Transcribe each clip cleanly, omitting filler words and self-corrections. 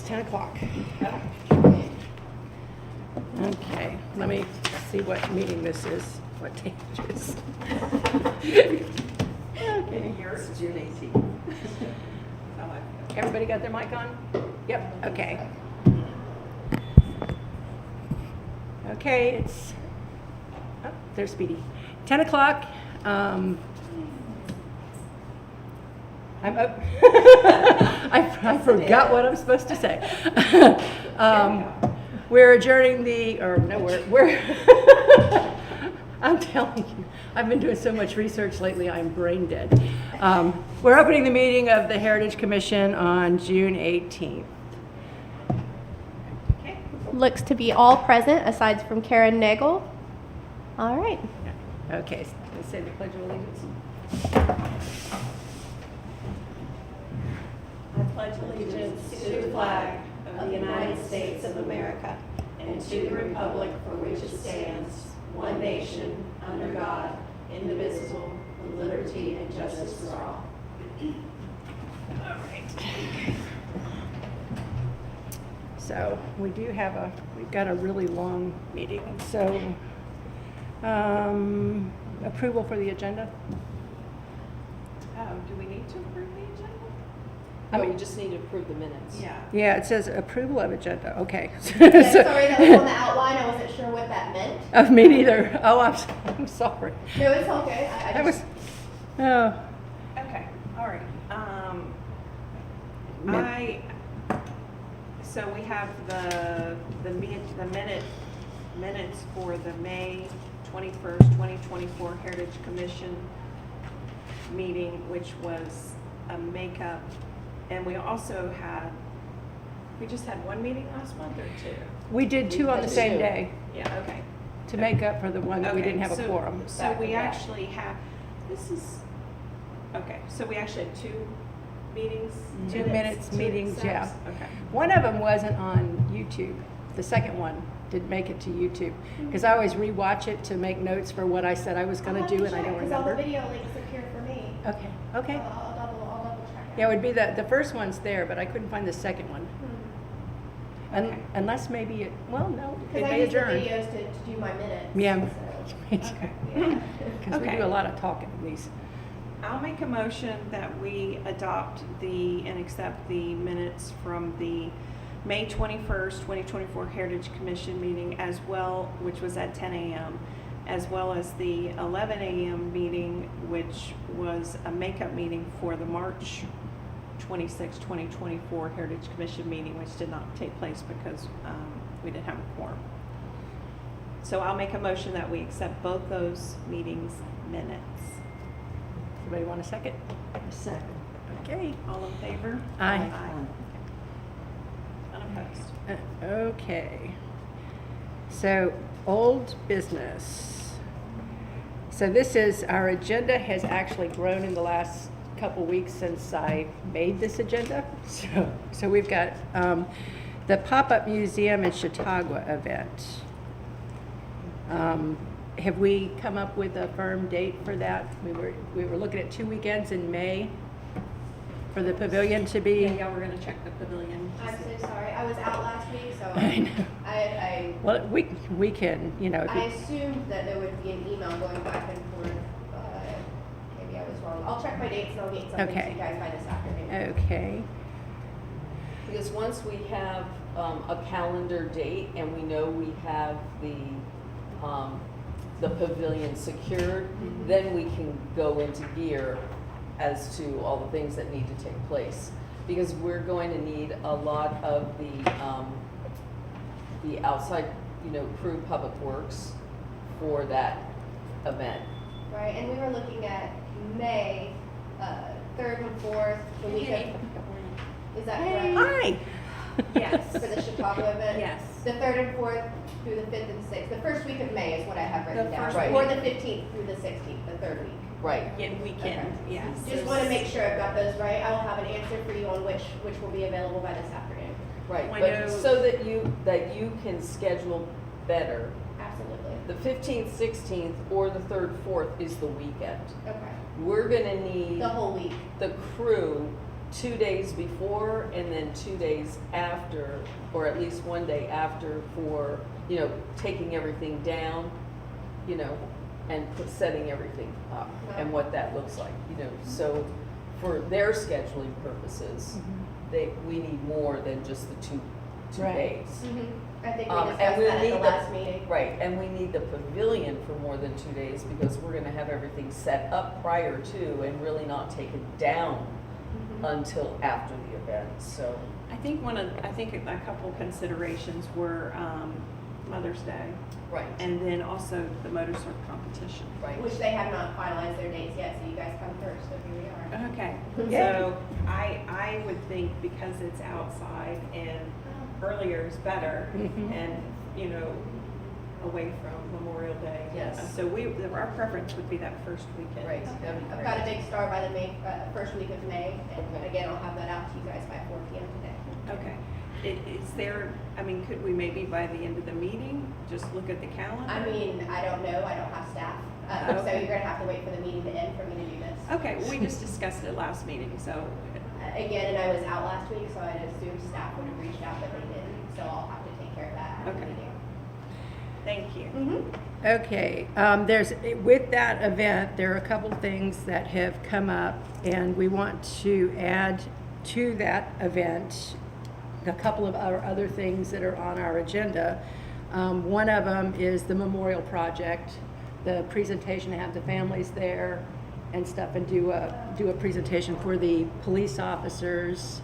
10 o'clock. Okay, let me see what meeting this is, what day it is. Okay. Yours is June 18th. Everybody got their mic on? Yep, okay. Okay, it's, oh, there's Speedy. 10 o'clock. I'm up. I forgot what I'm supposed to say. We're adjourning the, or no, we're I'm telling you, I've been doing so much research lately, I'm brain dead. We're opening the meeting of the Heritage Commission on June 18th. Looks to be all present, aside from Karen Nagel. All right. Okay, let's say the Pledge of Allegiance. I pledge allegiance to the flag of the United States of America and to the republic for which it stands, one nation, under God, indivisible, with liberty and justice for all. All right. So we do have we've got a really long meeting, so approval for the agenda? Do we need to approve the agenda? I No, mean- we just need to approve the minutes. Yeah. Yeah, it says approval of agenda, okay. Yeah, sorry, that was on the outline. I wasn't sure what that meant. Of me neither. Oh, I'm sorry. No, it's all good. I That just, was, oh. Okay, all right. Min- So we have the minutes for the May 21st, 2024 Heritage Commission meeting, which was a makeup. And we also we just had one meeting last month or two? We did two on the same day Yeah, okay. to make up for the one that we Okay, didn't have a so- quorum. So Back we to back. actually have, so we actually had two meetings? 2 minutes meetings, except- yeah. Okay. One of them wasn't on YouTube. The second one didn't make it to YouTube. Because I always rewatch it to make notes for what I said I was going to do and I don't Because all the remember. video links appear for me. Okay, okay. I'll double check. Yeah, it would be the first one's there, but I couldn't find the second one. Okay. Unless maybe it, well, no, it Because I may use the adjourn. videos to do my minutes. Yeah. So, yeah. Because we Okay. do a lot of talking in these. I'll make a motion that we adopt and accept the minutes from the May 21st, 2024 Heritage Commission meeting as well, which was at 10 a.m., as well as the 11 a.m. meeting, which was a makeup meeting for the March 26, 2024 Heritage Commission meeting, which did not take place because we didn't have a quorum. So I'll make a motion that we accept both those meetings minutes. Anybody want a second? Second. Okay. All in favor? Aye. Unopposed. Okay. So, old business. So this is, our agenda has actually grown in the last couple weeks since I made this agenda. So we've got the Pop-Up Museum in Chautauqua event. Have we come up with a firm date for that? We were looking at 2 weekends in May for the pavilion to be. Yeah, we're gonna check the pavilion. I'm so sorry. I was out last week, so I know. I Well, we can, you know, if I you- assumed that there would be an email going back and forth. Maybe I was wrong. I'll check my dates and I'll get something Okay. to you guys by this afternoon. okay. Because once we have a calendar date and we know we have the pavilion secured, then we can go into gear as to all the things that need to take place. Because we're going to need a lot of the outside, crew, public works for that event. Right, and we were looking at May 3rd and 4th, the week of, is that correct? Hi. Yes. For the Chicago event? Yes. The 3rd and 4th through the 5th and 6th. The first week of May is what I have written The down. first week. Or the 15th through the 16th, the third week. Right. Again, weekend, Okay. yes. Just want to make sure I've got those right. I will have an answer for you on which will be available by this afternoon. Right, I but know- so that you can schedule better, Absolutely. the 15th, 16th, or the 3rd, 4th is the weekend. Okay. We're gonna need The whole week. the crew 2 days before and then 2 days after, or at least one day after for, taking everything down, and setting everything up and what that looks like, So for their scheduling purposes, we need more than just the two Right. days. I think we And discussed we'll that at need the last meeting. Right, and we need the pavilion for more than 2 days because we're gonna have everything set up prior to and really not taken down until after the event, so. I think a couple considerations were Mother's Day Right. and then also the motorcycle competition. Right. Which they have not finalized their dates yet, so you guys come first, so here we are. Okay, Yeah. so I would think because it's outside and earlier is better Mhm. and, away from Memorial Day. Yes. So our preference would be that first weekend. Right, that'd be I've great. got a big start by the first week of May, and again, I'll have that out to you guys by 4 p.m. today. Okay. Is there, could we maybe by the end of the meeting, just look at the calendar? I mean, I don't know, I don't have staff, so Okay. you're gonna have to wait for the meeting to end for me to do this. Okay, we just discussed it last meeting, so, Again, and I was out last week, so I'd assumed staff would have reached out, but they didn't, so I'll have to take care of that after the Okay. meeting. thank you. Okay, with that event, there are a couple things that have come up, and we want to add to that event a couple of our other things that are on our agenda. One of them is the memorial project, the presentation, to have the families there and stuff, and do a presentation for the police officers,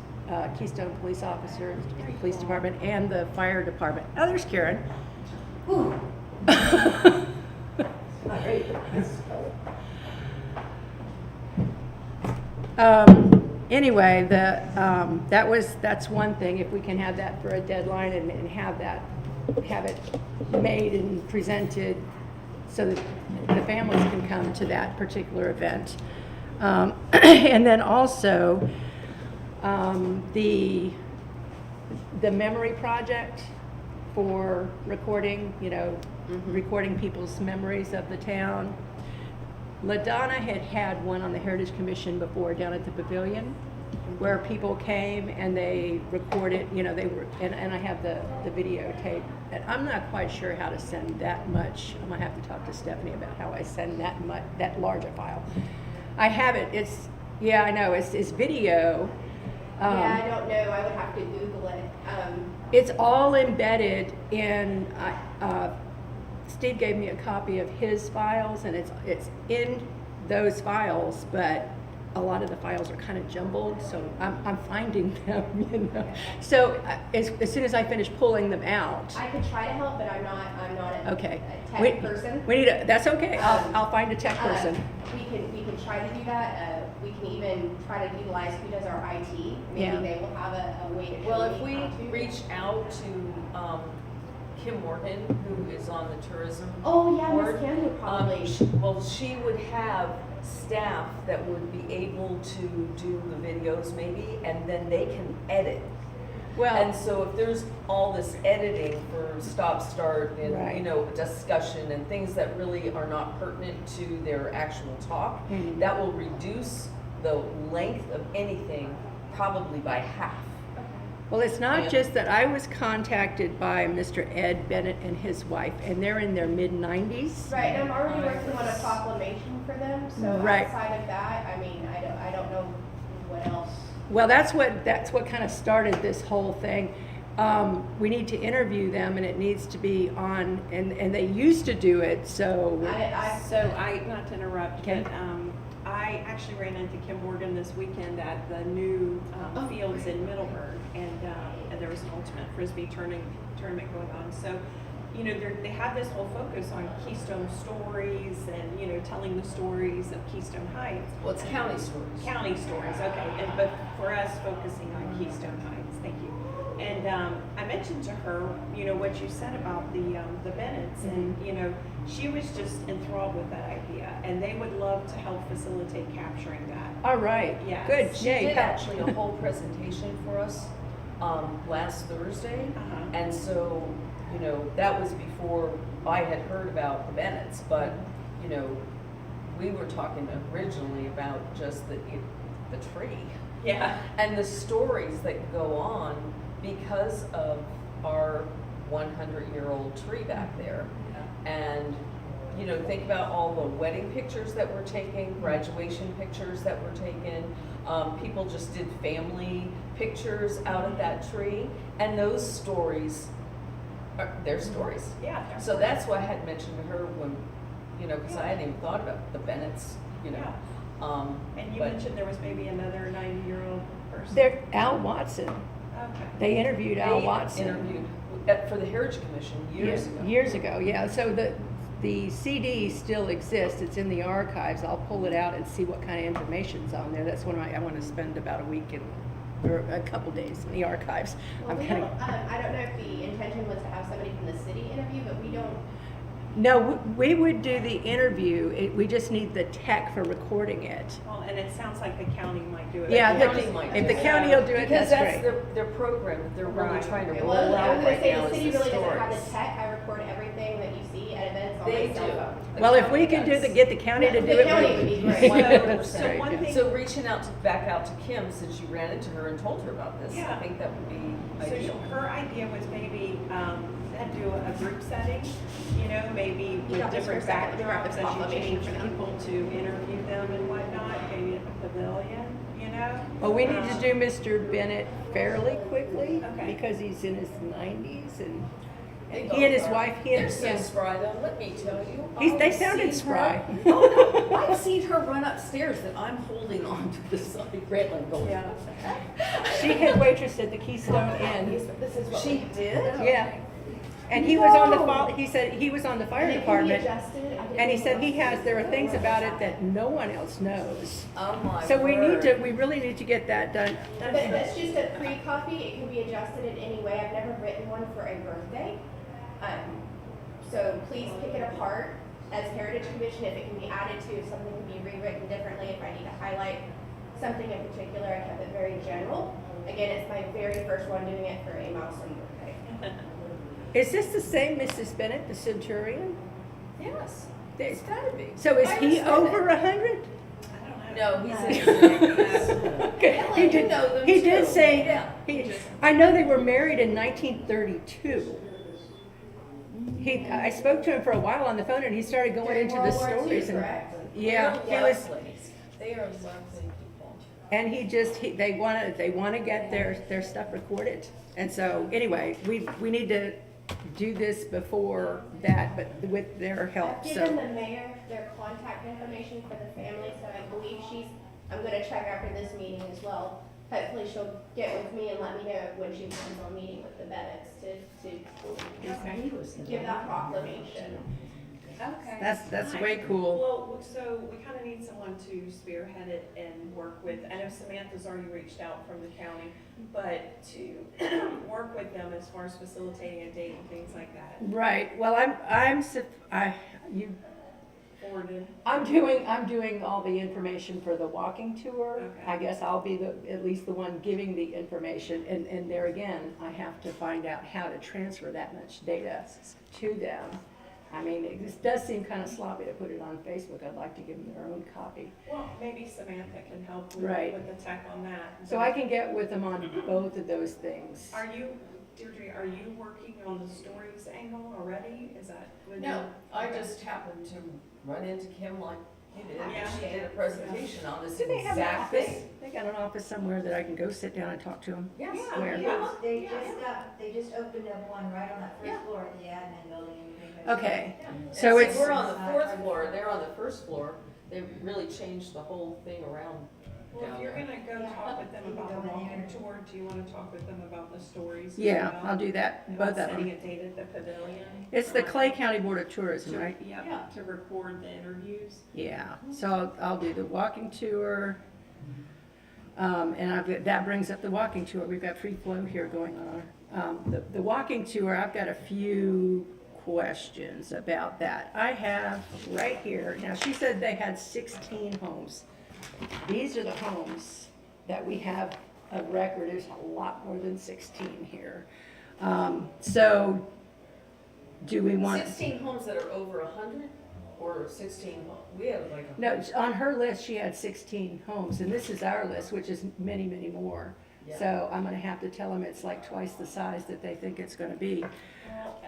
Keystone police officers, police department, and the fire department. Oh, there's Karen. Anyway, that's one thing, if we can have that for a deadline and have it made and presented so that the families can come to that particular event. And then also, the memory project for recording, recording people's memories of the town. LaDonna had one on the Heritage Commission before down at the pavilion, where people came and they recorded, they were, and I have the videotape. And I'm not quite sure how to send that much. I'm gonna have to talk to Stephanie about how I send that large a file. I have it, I know, it's video. Yeah, I don't know, I would have to Google it. It's all embedded in, Steve gave me a copy of his files, and it's in those files, but a lot of the files are kind of jumbled, so I'm finding them, So as soon as I finish pulling them out. I could try to help, but I'm not a Okay. tech person. That's okay, I'll find a tech person. We can try to do that. We can even try to utilize who does our IT. Maybe Yeah. they will have a way to show Well, if me we how to. reach out to Kim Morgan, who is on the tourism Oh, yeah, board, Miss Kim would probably. she would have staff that would be able to do the videos maybe, and then they can edit. Well, And so if there's all this editing for stop, start, and, Right. discussion and things that really are not pertinent to their actual talk, Mhm. that will reduce the length of anything probably by half. well, it's not Yeah. just that. I was contacted by Mr. Ed Bennett and his wife, and they're in their mid-90s. Right, and I'm already working on a proclamation for them, so Right. outside of that, I don't know what else. Well, that's what kind of started this whole thing. We need to interview them, and it needs to be on, and they used to do it, so. Not to interrupt, Okay. but I actually ran into Kim Morgan this weekend at the new Oh, fields great. in Middleburg, and there was an ultimate frisbee tournament going on. So, they have this whole focus on Keystone stories and telling the stories of Keystone Heights. Well, it's county stories. County stories, okay, but for us, focusing on Keystone Heights, thank you. And I mentioned to her, what you said about the Bennetts, and she was just enthralled with that idea, and they would love to help facilitate capturing that. All right, Yes. good, She yay. did actually a whole presentation for us last Thursday, Uh-huh. and so, that was before I had heard about the Bennetts, but, we were talking originally about just the tree. Yeah. And the stories that go on because of our 100-year-old tree back there. And, you know, think about all the wedding pictures that were taken, graduation pictures that were taken. People just did family pictures out of that tree. And those stories, they're stories. Yeah. So that's why I had mentioned to her when, you know, because I hadn't even thought about the Bennetts, you know. And you But- mentioned there was maybe another 90-year-old person. They're Al Watson. Okay. They interviewed Al They Watson. interviewed for the Heritage Commission years ago. Years ago, yeah. So the CD still exists. It's in the archives. I'll pull it out and see what kind of information's on there. That's one I want to spend about a week or a couple days in the archives. Well, we don't, I don't know if the intention was to have somebody from the city interview, but we don't. No, we would do the interview. We just need the tech for recording it. Well, and it sounds like the county might do it. Yeah, The the- county might if do the it. county will do it, Because that's that's great. their program that they're really Right. trying to Okay, roll well, I out was gonna right say, now the is city the really doesn't have stories. the tech. I record everything that you see at events on They my cell do. phone. The Well, if county we can does. get the county to do The it. county would be great. That's So right, one yeah. thing- So reaching back out to Kim, since you ran into her and told her about this, Yeah. I think that would be So ideal. her idea was maybe do a group setting, you know, maybe You with got this different for a second. Let me wrap backdrops this as you proclamation change for them. people to interview them and whatnot, maybe at the pavilion, you know? Well, we need to do Mr. Bennett fairly quickly Okay. because he's in his 90s and They he both and his are. wife, They're so spry though, let me tell you. they I've sounded seen spry. her- Oh, no, I've seen her run upstairs that I'm holding on to the side railing going. Yeah. She had waitress at the Keystone Inn. This is what She did? Yeah. And he was on the, he said he was on the fire And it can be department. adjusted. I didn't And he know said what he else has, to there are do. things about it that no one else knows. Oh my So we need word. we really need to get that done. But that's just a pre-copy. It can be adjusted in any way. I've never written one for a birthday. So please pick it apart as Heritage Commission if it can be added to, if something can be rewritten differently, if I need to highlight something in particular. I kept it very general. Again, it's my very first one doing it for a milestone birthday. Is this the same Mrs. Bennett, the Centurion? Yes, it's gotta be. So is I he understand over 100? I don't know. No, he's in his 90s. Okay, Ellen, he you did, know them he did too. say, Yeah. I know they were married in 1932. I spoke to him for a while on the phone and he started going During into the World War II, stories. And correct? yeah, he They're was, lovely. They are lovely people. and they want to get their stuff recorded. And so, anyway, we need to do this before that, but with their help, I've given so. the mayor their contact information for the family, so I believe I'm gonna check after this meeting as well. Hopefully she'll get with me and let me know when she plans on meeting with the Bennetts to give that proclamation. Okay. That's way cool. Well, so we kind of need someone to spearhead it and work with, I know Samantha's already reached out from the county, but to work with them as far as facilitating a date and things like that. Right, well, Forwarded. I'm doing all the information for the walking tour. Okay. I guess I'll be at least the one giving the information, and there again, I have to find out how to transfer that much data to them. I mean, it does seem kind of sloppy to put it on Facebook. I'd like to give them their own copy. Well, maybe Samantha can help Right. with the tech on that. So I can get with them on both of those things. Are you, Deirdre, are you working on the stories angle already? Is that? with No, you? I just happened to run into Kim like you did. Yeah. She did a presentation on this Do they have an exact office? thing. They got an office somewhere that I can go sit down and talk to them? Yes. Yeah, Where? yeah. They just opened up one right on that Yeah. first floor of the admin building. Okay, And so it's, we're on the fourth floor, they're on the first floor. They really changed the whole thing around Well, if down you're there. gonna go Yeah. talk with them You about can the go in walking there. tour, do you wanna talk with them about the stories? as yeah, well? I'll do that, And both of setting them. a date at the pavilion? It's the Clay County Board of Tourism, To- right? Yeah, to record the interviews. Yeah, so I'll do the walking tour. And that brings up the walking tour. We've got free flow here going on. The walking tour, I've got a few questions about that. I have right here, now she said they had 16 homes. These are the homes that we have a record. There's a lot more than 16 here. So do we want? 16 homes that are over 100? or 16, we have like a. No, on her list, she had 16 homes, and this is our list, which is many, many more. Yeah. So I'm gonna have to tell them it's like twice the size that they think it's gonna be. Well,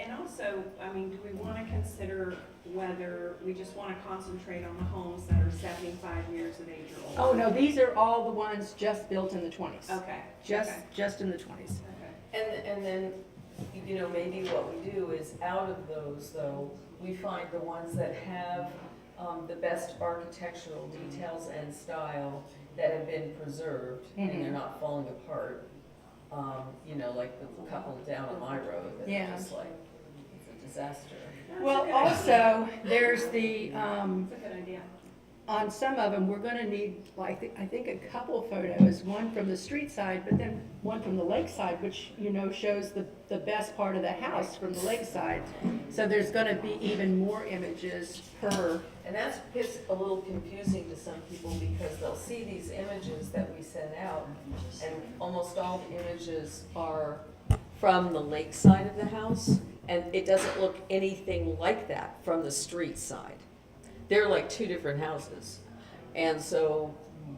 and also, I mean, do we want to consider whether we just want to concentrate on the homes that are 75 years of age or older? Oh, no, these are all the ones just built in the 20s. Okay. Just, okay, just in the 20s. okay. And then, you know, maybe what we do is out of those though, we find the ones that have the best architectural details and style that have been preserved and they're Mhm. not falling apart. You know, like the couple down on my road that Yeah. are just like, it's a disaster. That's a Well, good idea. also, there's the, That's a good idea. on some of them, we're gonna need, like, I think a couple photos, one from the street side, but then one from the lake side, which, you know, shows the best part of the house from the lake side. So there's gonna be even more images per, And gets a little confusing to some people because they'll see these images that we send out and almost all the images are from the lake side of the house and it doesn't look anything like that from the street side. They're like two different houses. And so,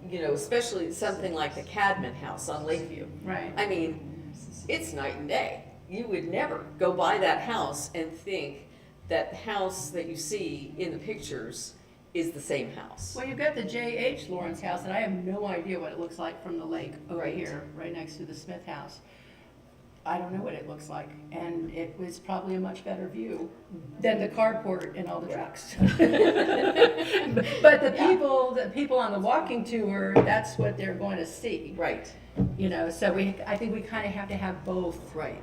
you know, especially something like the Cadman house on Lakeview. right. I mean, it's night and day. You would never go by that house and think that the house that you see in the pictures is the same house. Well, you've got the J.H. Lawrence house, and I have no idea what it looks like from the lake over Right. here, right next to the Smith house. I don't know what it looks like, and it was probably a much better view than the carport and all the trucks. But the people on the walking tour, that's what they're going to see, Right, you know, so I think we kind of have to have both, right.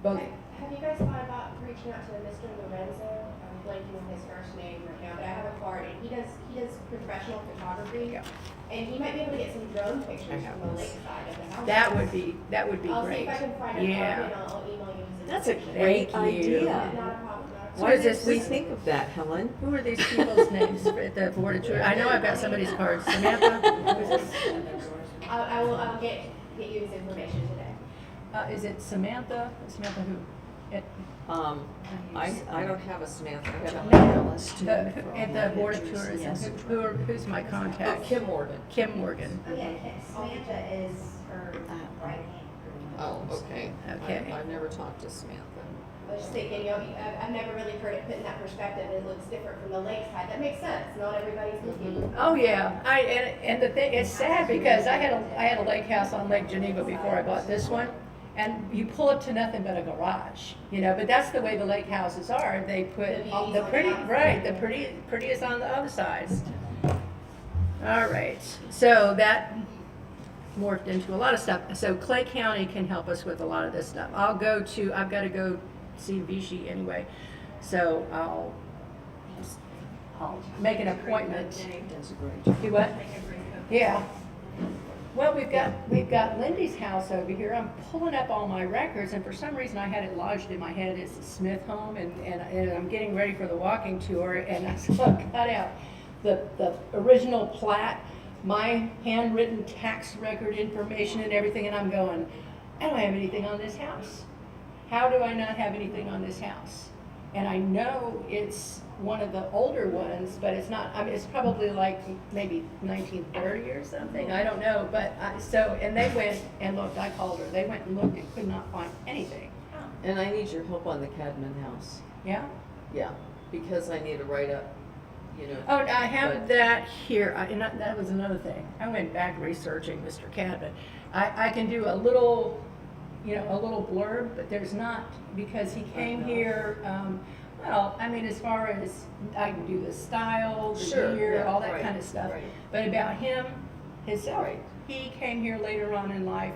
both. Have you guys thought about reaching out to Mr. Lorenzo? I'm blanking on his first name right now, but I have a card, and he does professional photography. Yeah. And he might be able to get some drone pictures I have from the this. lake side of the house. That would be I'll see great. if I can find a Yeah. copy, and I'll email you. some That's a pictures. great Thank you. idea. Not a problem, not a problem. Why is this? did we think of that, Helen? Who are these people's names at the board of trustees? I know I've got somebody's cards. Samantha, who is this? I will get you his information today. Is it Samantha? Samantha who? I don't have a Samantha, I have At the Board of Tourism, who's my a, contact? Kim Morgan. Kim Morgan. Oh, yeah, Samantha is her right hand. Oh, okay. Okay. I've never talked to Samantha. I was just thinking, you know, I've never really heard it put in that perspective. It looks different from the lake side. That makes sense. Not everybody's looking. Oh, yeah. And the thing, it's sad because I had a lake house on Lake Geneva before I bought this one. And you pull up to nothing but a garage, you know, but that's the way the lake houses are. They put The all beauty's the on pretty, the outside. right, the pretty is on the other sides. All right, so that morphed into a lot of stuff. So Clay County can help us with a lot of this stuff. I've got to go see Vichy anyway, so I'll make an appointment. That's a great job. Do what? Yeah. Well, we've got Lindy's house over here. I'm pulling up all my records, and for some reason I had it lodged in my head as the Smith home, and I'm getting ready for the walking tour, and I cut out the original plat, my handwritten tax record information and everything, and I'm going, I don't have anything on this house. How do I not have anything on this house? And I know it's one of the older ones, but it's not, I mean, it's probably like maybe 1930 or something, I don't know, but and they went and looked, I called her, they went and looked and could not find anything. And I need your help on the Cadman house. Yeah? Yeah, because I need to write up, you know. Oh, I have But- that here, and that was another thing. I went back researching Mr. Cadman. I can do a little, you know, a little blurb, but there's not, because he came here, well, I mean, as far as, I can do the style, the Sure, year, yeah, all that right, kind of stuff. right. But about him, himself, Right. he came here later on in life,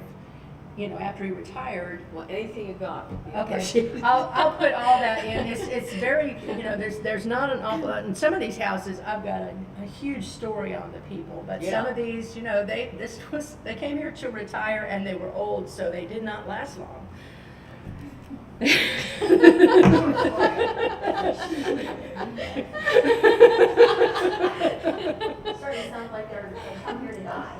you know, after he retired. Well, anything you got would be Okay, appreciated. I'll put all that in. It's very, you know, there's not an awful lot. In some of these houses, I've got a huge story on the people, but some Yeah. of these, you know, they came here to retire and they were old, so they did not last long. So starting to sound like they come here to die.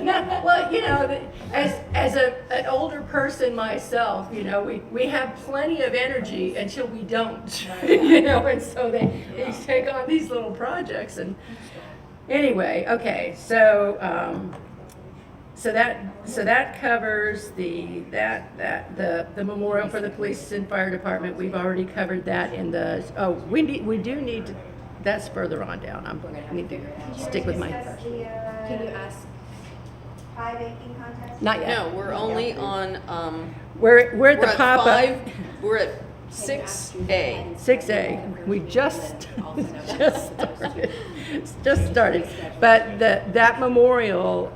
No, well, you know, as an older person myself, you know, we have plenty of energy until we don't, you know, and so they take on these little projects and anyway, okay, so so that covers the memorial for the police and fire department. We've already covered that in the we do need to, that's further on down. I need to stick with my. Discuss the, Can you ask? pie baking contest? Not yet. No, we're only on, We're at we're the at pop-up. 5, we're at 6A. 6A. We just started. But that memorial,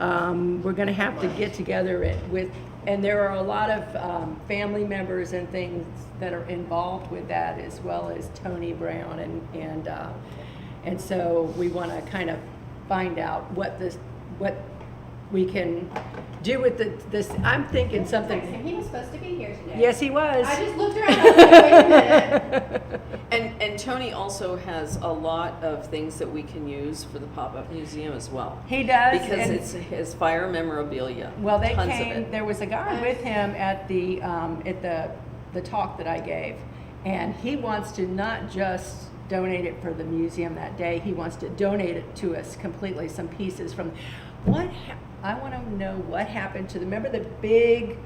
we're going to have to get together with, and there are a lot of family members and things that are involved with that, as well as Tony Brown, and so we want to kind of find out what we can do with this. I'm thinking something. He was supposed to be here today. Yes, he was. I just looked around. I was like, wait a minute. And Tony also has a lot of things that we can use for the pop-up museum as well. He does. Because and- it's his fire memorabilia. Well, they Tons of came, it. there was a guy with him at the talk that I gave, and he wants to not just donate it for the museum that day, he wants to donate it to us completely, some pieces from, I want to know what happened to remember the big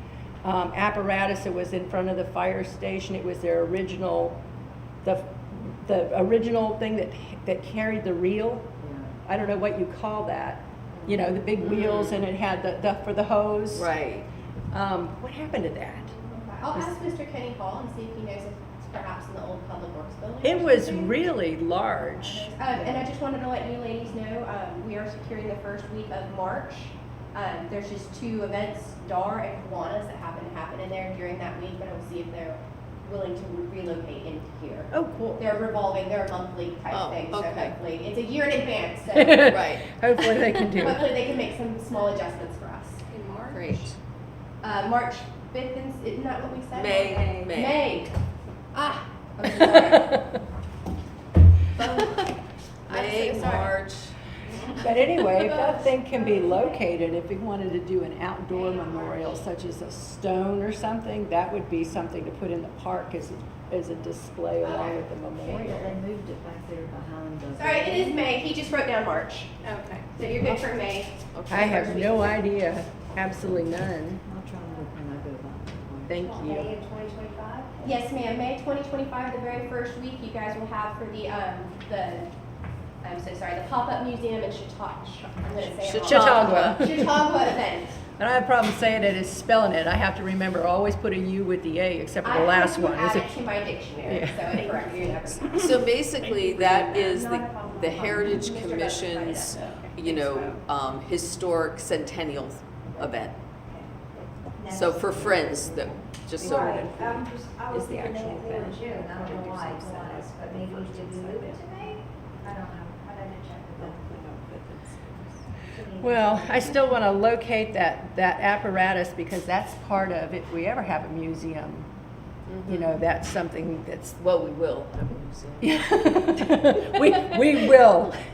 apparatus that was in front of the fire station? It was their original, the original thing that carried the reel. I don't know what you call that. You know, the big wheels, and it had the for the hose. Right. What happened to that? I'll ask Mr. Kenny Hall and see if he knows if it's perhaps in the old Public Works building. It or was something. really large. And I just wanted to let you ladies know, we are securing the first week of March. There's just 2 events, DAR and Kiwanis, that happen to happen in there during that week, but I will see if they're willing to relocate into here. Oh, cool. They're revolving, they're a monthly type Oh, thing, so okay. hopefully, it's a year in advance, so Right. Hopefully they can do it. hopefully they can make some small adjustments for us. Great. March 5th, isn't that what we said? May. May. Ah, I'm sorry. I'm May, so sorry. March. But anyway, if that thing can be located, if we wanted to do an outdoor memorial, such as a stone or something, that would be something to put in the park as a display along with the memorial. They moved it back there behind the. Sorry, it is May. He just wrote down March. Okay. So you're good for May. Okay. I have no idea, absolutely none. I'll try and look when I go by. Thank May you. of 2025? Yes, ma'am. May 2025, the very first week you guys will have for the I'm so sorry, the pop-up museum in I'm going to say it wrong. Chautauqua. Chautauqua event. And I have a problem saying it is spelling it. I have to remember, always put a U with the A, except for the last one. I Is had it? to add it to my dictionary, Yeah. so it corrects me every time. So basically, that is the Heritage Commission's, historic centennial event. So for friends, that, just so. Right, I was Is the thinking actual they were event. June, I don't know why it was, but maybe we should move it to May? I don't know, I'd have to check with them. Well, I still want to locate that apparatus because that's part of, if we ever have a museum, you know, that's something that's, Well, we will have a museum.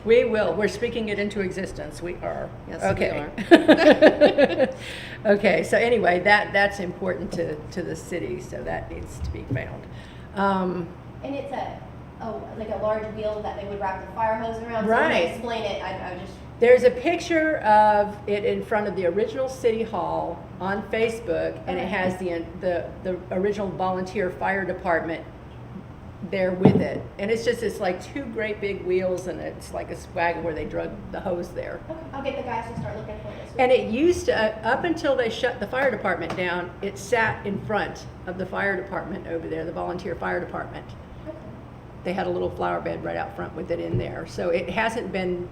we will. We're speaking it into existence. We are. Yes, we Okay. Okay, so anyway, that's important to the city, so that needs to be found. And it's like a large wheel that they would wrap the fire hose around. So when Right. they explain it, I just, There's a picture of it in front of the original City Hall on Facebook, and it has the original volunteer fire department there with it. And it's like 2 great big wheels, and it's like a wagon where they drug the hose there. okay, I'll get the guys to start looking for this. And it used to, up until they shut the fire department down, it sat in front of the fire department over there, the volunteer fire department. They had a little flower bed right out front with it in there. So it hasn't been,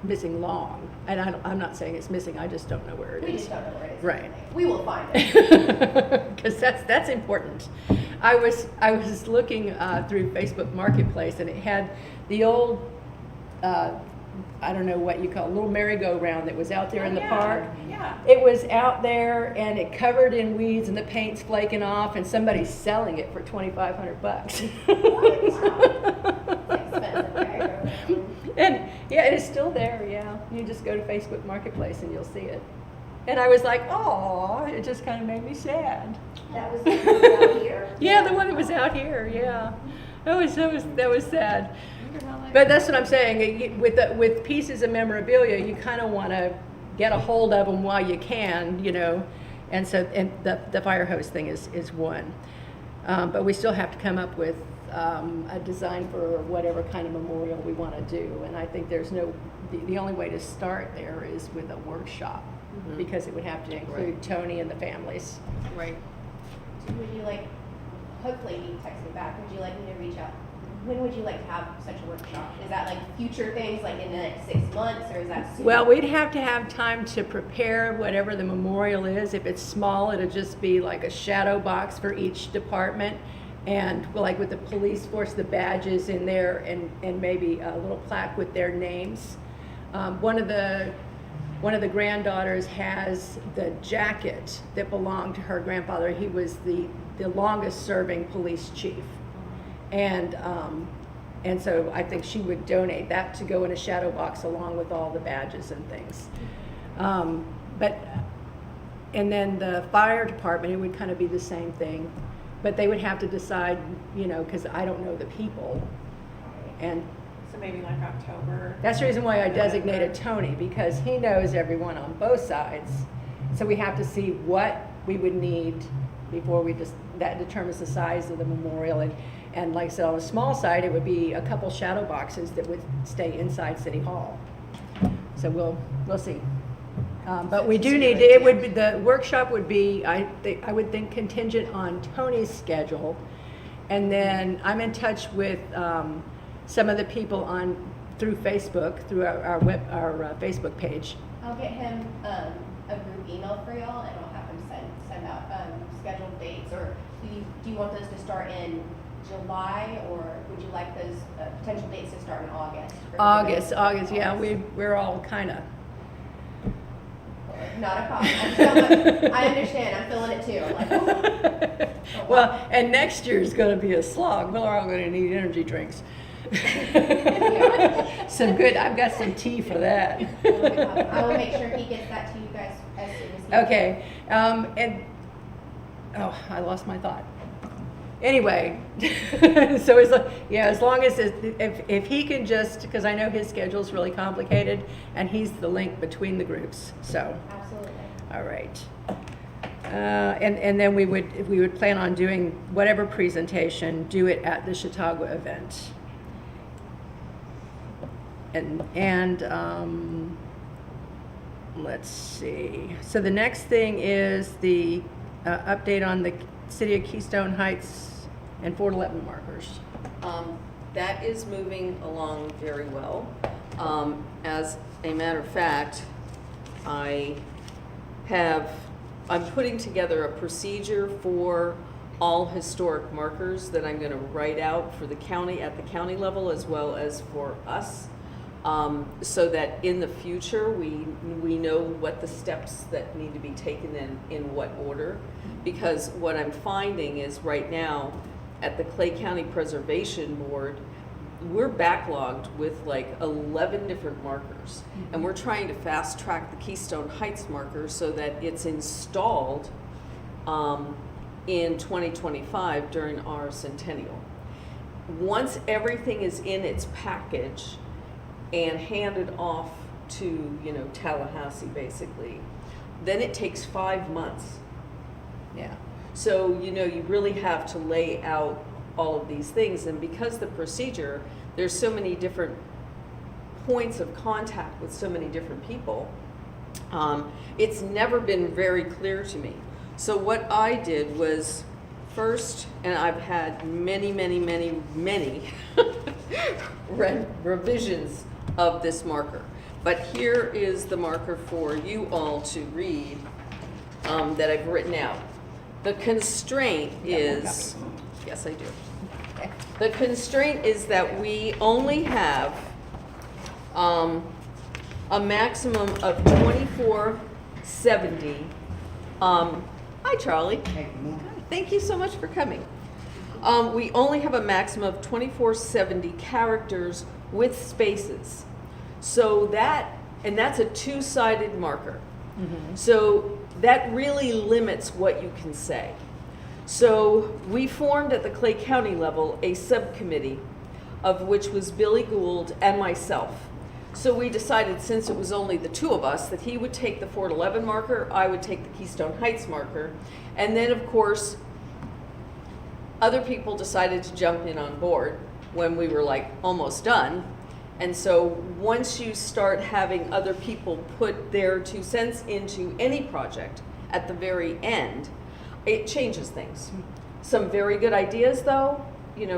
missing long. And I'm not saying it's missing, I just don't know where it We is. just don't know where it is. Right. We will find it. Because that's important. I was looking through Facebook Marketplace, and it had the old, I don't know what you call it, little merry-go-round that was out there in the park. Yeah. It was out there, and it covered in weeds, and the paint's flaking off, and somebody's selling it for $2,500. Expensive, right? And, yeah, it is still there, yeah. You just go to Facebook Marketplace and you'll see it. And I was like, oh, it just kind of made me sad. That was the one out here. Yeah, the one that was out here, yeah. That was sad. But that's what I'm saying, with pieces of memorabilia, you kind of want to get a hold of them while you can, you know. And so, and the fire hose thing is one. But we still have to come up with a design for whatever kind of memorial we want to do. And I think there's the only way to start there is with a workshop, because it would have to include Tony and the families. Right. Would you like, hopefully you text me back, would you like me to reach out? When would you like to have such a workshop? Is that like future things, like in the next 6 months, or is that soon? Well, we'd have to have time to prepare whatever the memorial is. If it's small, it'll just be like a shadow box for each department. And like with the police force, the badges in there, and maybe a little plaque with their names. One of the granddaughters has the jacket that belonged to her grandfather. He was the longest serving police chief. And so I think she would donate that to go in a shadow box along with all the badges and things. And then the fire department, it would kind of be the same thing, but they would have to decide, you know, because I don't know the people. And So maybe like October. that's the reason why I designated Tony, because he knows everyone on both sides. So we have to see what we would need before that determines the size of the memorial. And like I said, on the small side, it would be a couple shadow boxes that would stay inside City Hall. So we'll see. But we do need, the workshop would be, I would think, contingent on Tony's schedule. And then I'm in touch with some of the people through Facebook, through our Facebook page. I'll get him a group email for y'all, and I'll have him send out scheduled dates. Or do you want those to start in July, or would you like those potential dates to start in August? August, yeah, we're all kind of. Not a problem. I understand. I'm feeling it too. I'm like, oh. Well, and next year's going to be a slog. We're all going to need energy drinks. I've got some tea for that. I will make sure he gets that to you guys as soon as he can. Okay, I lost my thought. Anyway, so as long as if he can just, because I know his schedule's really complicated, and he's the link between the groups. So, Absolutely. all right. And then we would plan on doing whatever presentation, do it at the Chautauqua event. And let's see. So the next thing is the update on the City of Keystone Heights and Fort 11 markers. That is moving along very well. As a matter of fact, I'm putting together a procedure for all historic markers that I'm going to write out for the county, at the county level, as well as for us, so that in the future we know what the steps that need to be taken in what order. Because what I'm finding is right now at the Clay County Preservation Board, we're backlogged with like 11 different markers, and we're trying to fast track the Keystone Heights marker so that it's installed in 2025 during our centennial. Once everything is in its package and handed off to, Tallahassee basically, then it takes 5 months. Yeah. So, you really have to lay out all of these things. And because the procedure, there's so many different points of contact with so many different people, it's never been very clear to me. So what I did was first, and I've had many revisions of this marker. But here is the marker for you all to read that I've written out. The constraint is, yes I do. The constraint is that we only have a maximum of 2470. Hi Charlie. Thank you so much for coming. We only have a maximum of 2470 characters with spaces. So that's a two-sided marker. So that really limits what you can say. So we formed at the Clay County level a subcommittee, of which was Billy Gould and myself. So we decided, since it was only the two of us, that he would take the Fort 11 marker, I would take the Keystone Heights marker, and then of course, other people decided to jump in on board when we were like almost done. And so once you start having other people put their 2 cents into any project at the very end, it changes things. Some very good ideas though,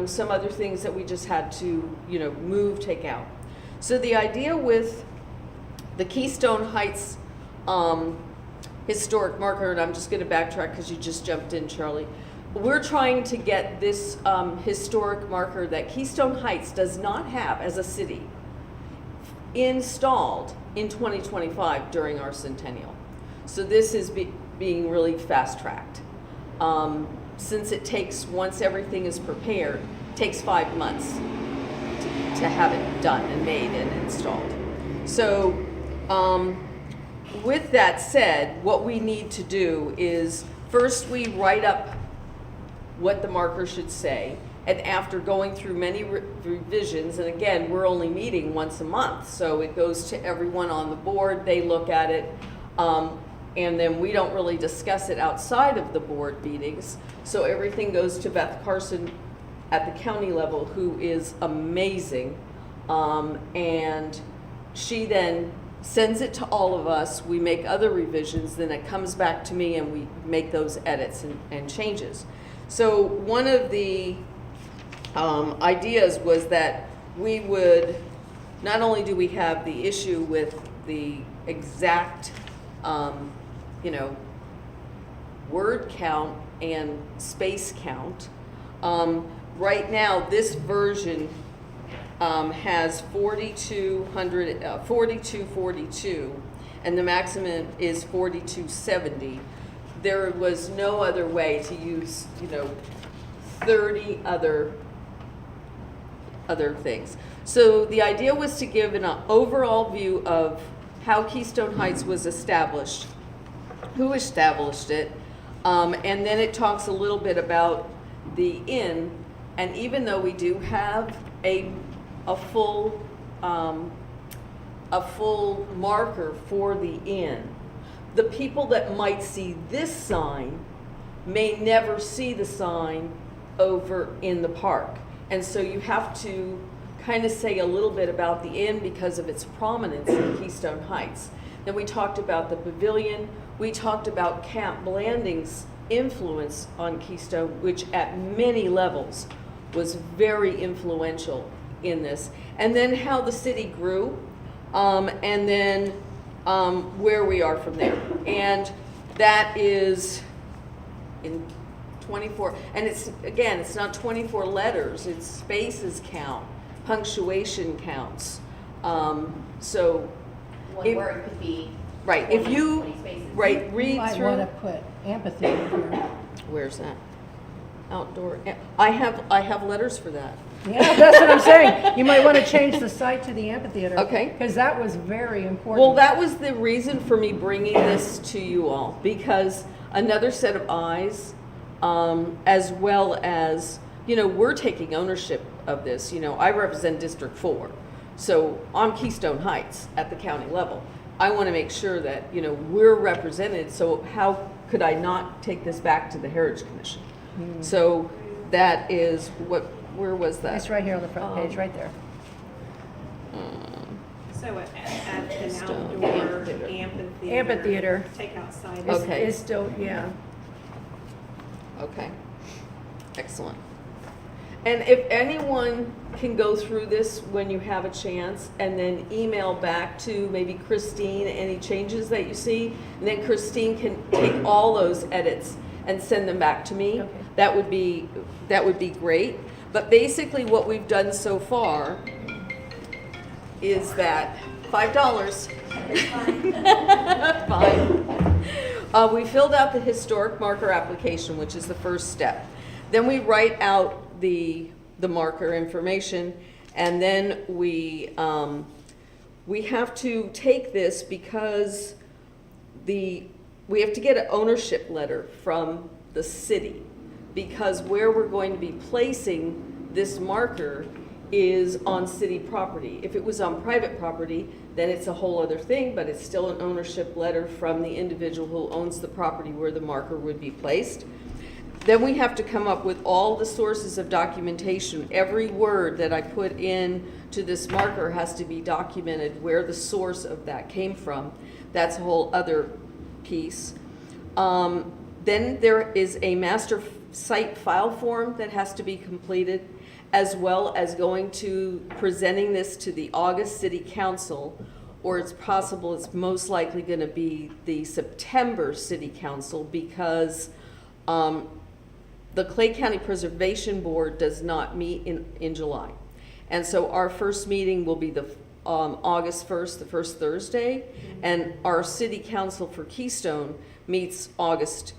some other things that we just had to, move, take out. So the idea with the Keystone Heights historic marker, and I'm just going to backtrack because you just jumped in, Charlie. We're trying to get this historic marker that Keystone Heights does not have as a city installed in 2025 during our centennial. So this is being really fast-tracked. Since it takes, once everything is prepared, takes 5 months to have it done and made and installed. So with that said, what we need to do is first we write up what the marker should say, and after going through many revisions, and again, we're only meeting once a month, so it goes to everyone on the board, they look at it, and then we don't really discuss it outside of the board meetings, so everything goes to Beth Carson at the county level, who is amazing, and she then sends it to all of us, we make other revisions, then it comes back to me and we make those edits and changes. So one of the ideas was that we would, not only do we have the issue with the exact, word count and space count. Right now, this version has 4242, and the maximum is 4270. There was no other way to use, 30 other things. So the idea was to give an overall view of how Keystone Heights was established, who established it, and then it talks a little bit about the inn. And even though we do have a full marker for the inn, the people that might see this sign may never see the sign over in the park. And so you have to kind of say a little bit about the inn because of its prominence in Keystone Heights. Then we talked about the pavilion. We talked about Camp Blanding's influence on Keystone, which at many levels was very influential in this. And then how the city grew, and then where we are from there. And that is in 24, and it's not 24 letters, it's spaces count, punctuation counts. So One if- word could be right, 20, if you 20 spaces. right You read might through. want to put amphitheater here. Where's that? Outdoor. I have letters for that. Yeah, that's what I'm saying. You might want to change the site to the amphitheater. Okay. Because that was very important. Well, that was the reason for me bringing this to you all, because another set of eyes, as well as, we're taking ownership of this. I represent District 4, so I'm Keystone Heights at the county level. I want to make sure that, we're represented, so how could I not take this back to the Heritage Commission? So that is where was that? It's right here on the front page, right there. So at an Stone. outdoor Amphitheater. amphitheater. Take outside. Okay. It's still, yeah. Okay, excellent. And if anyone can go through this when you have a chance and then email back to maybe Christine any changes that you see, and then Christine can take all those edits and send them back to me. Okay. That would be great. But basically what we've done so far is that $5. Fine. We filled out the historic marker application, which is the first step. Then we write out the marker information, and then we we have to take this because we have to get an ownership letter from the city, because where we're going to be placing this marker is on city property. If it was on private property, then it's a whole other thing, but it's still an ownership letter from the individual who owns the property where the marker would be placed. Then we have to come up with all the sources of documentation. Every word that I put in to this marker has to be documented where the source of that came from. That's a whole other piece. Then there is a master site file form that has to be completed, as well as presenting this to the August City Council, or it's possible it's most likely going to be the September City Council, because the Clay County Preservation Board does not meet in July. And so our first meeting will be the August 1st, the first Thursday, and our City Council for Keystone meets August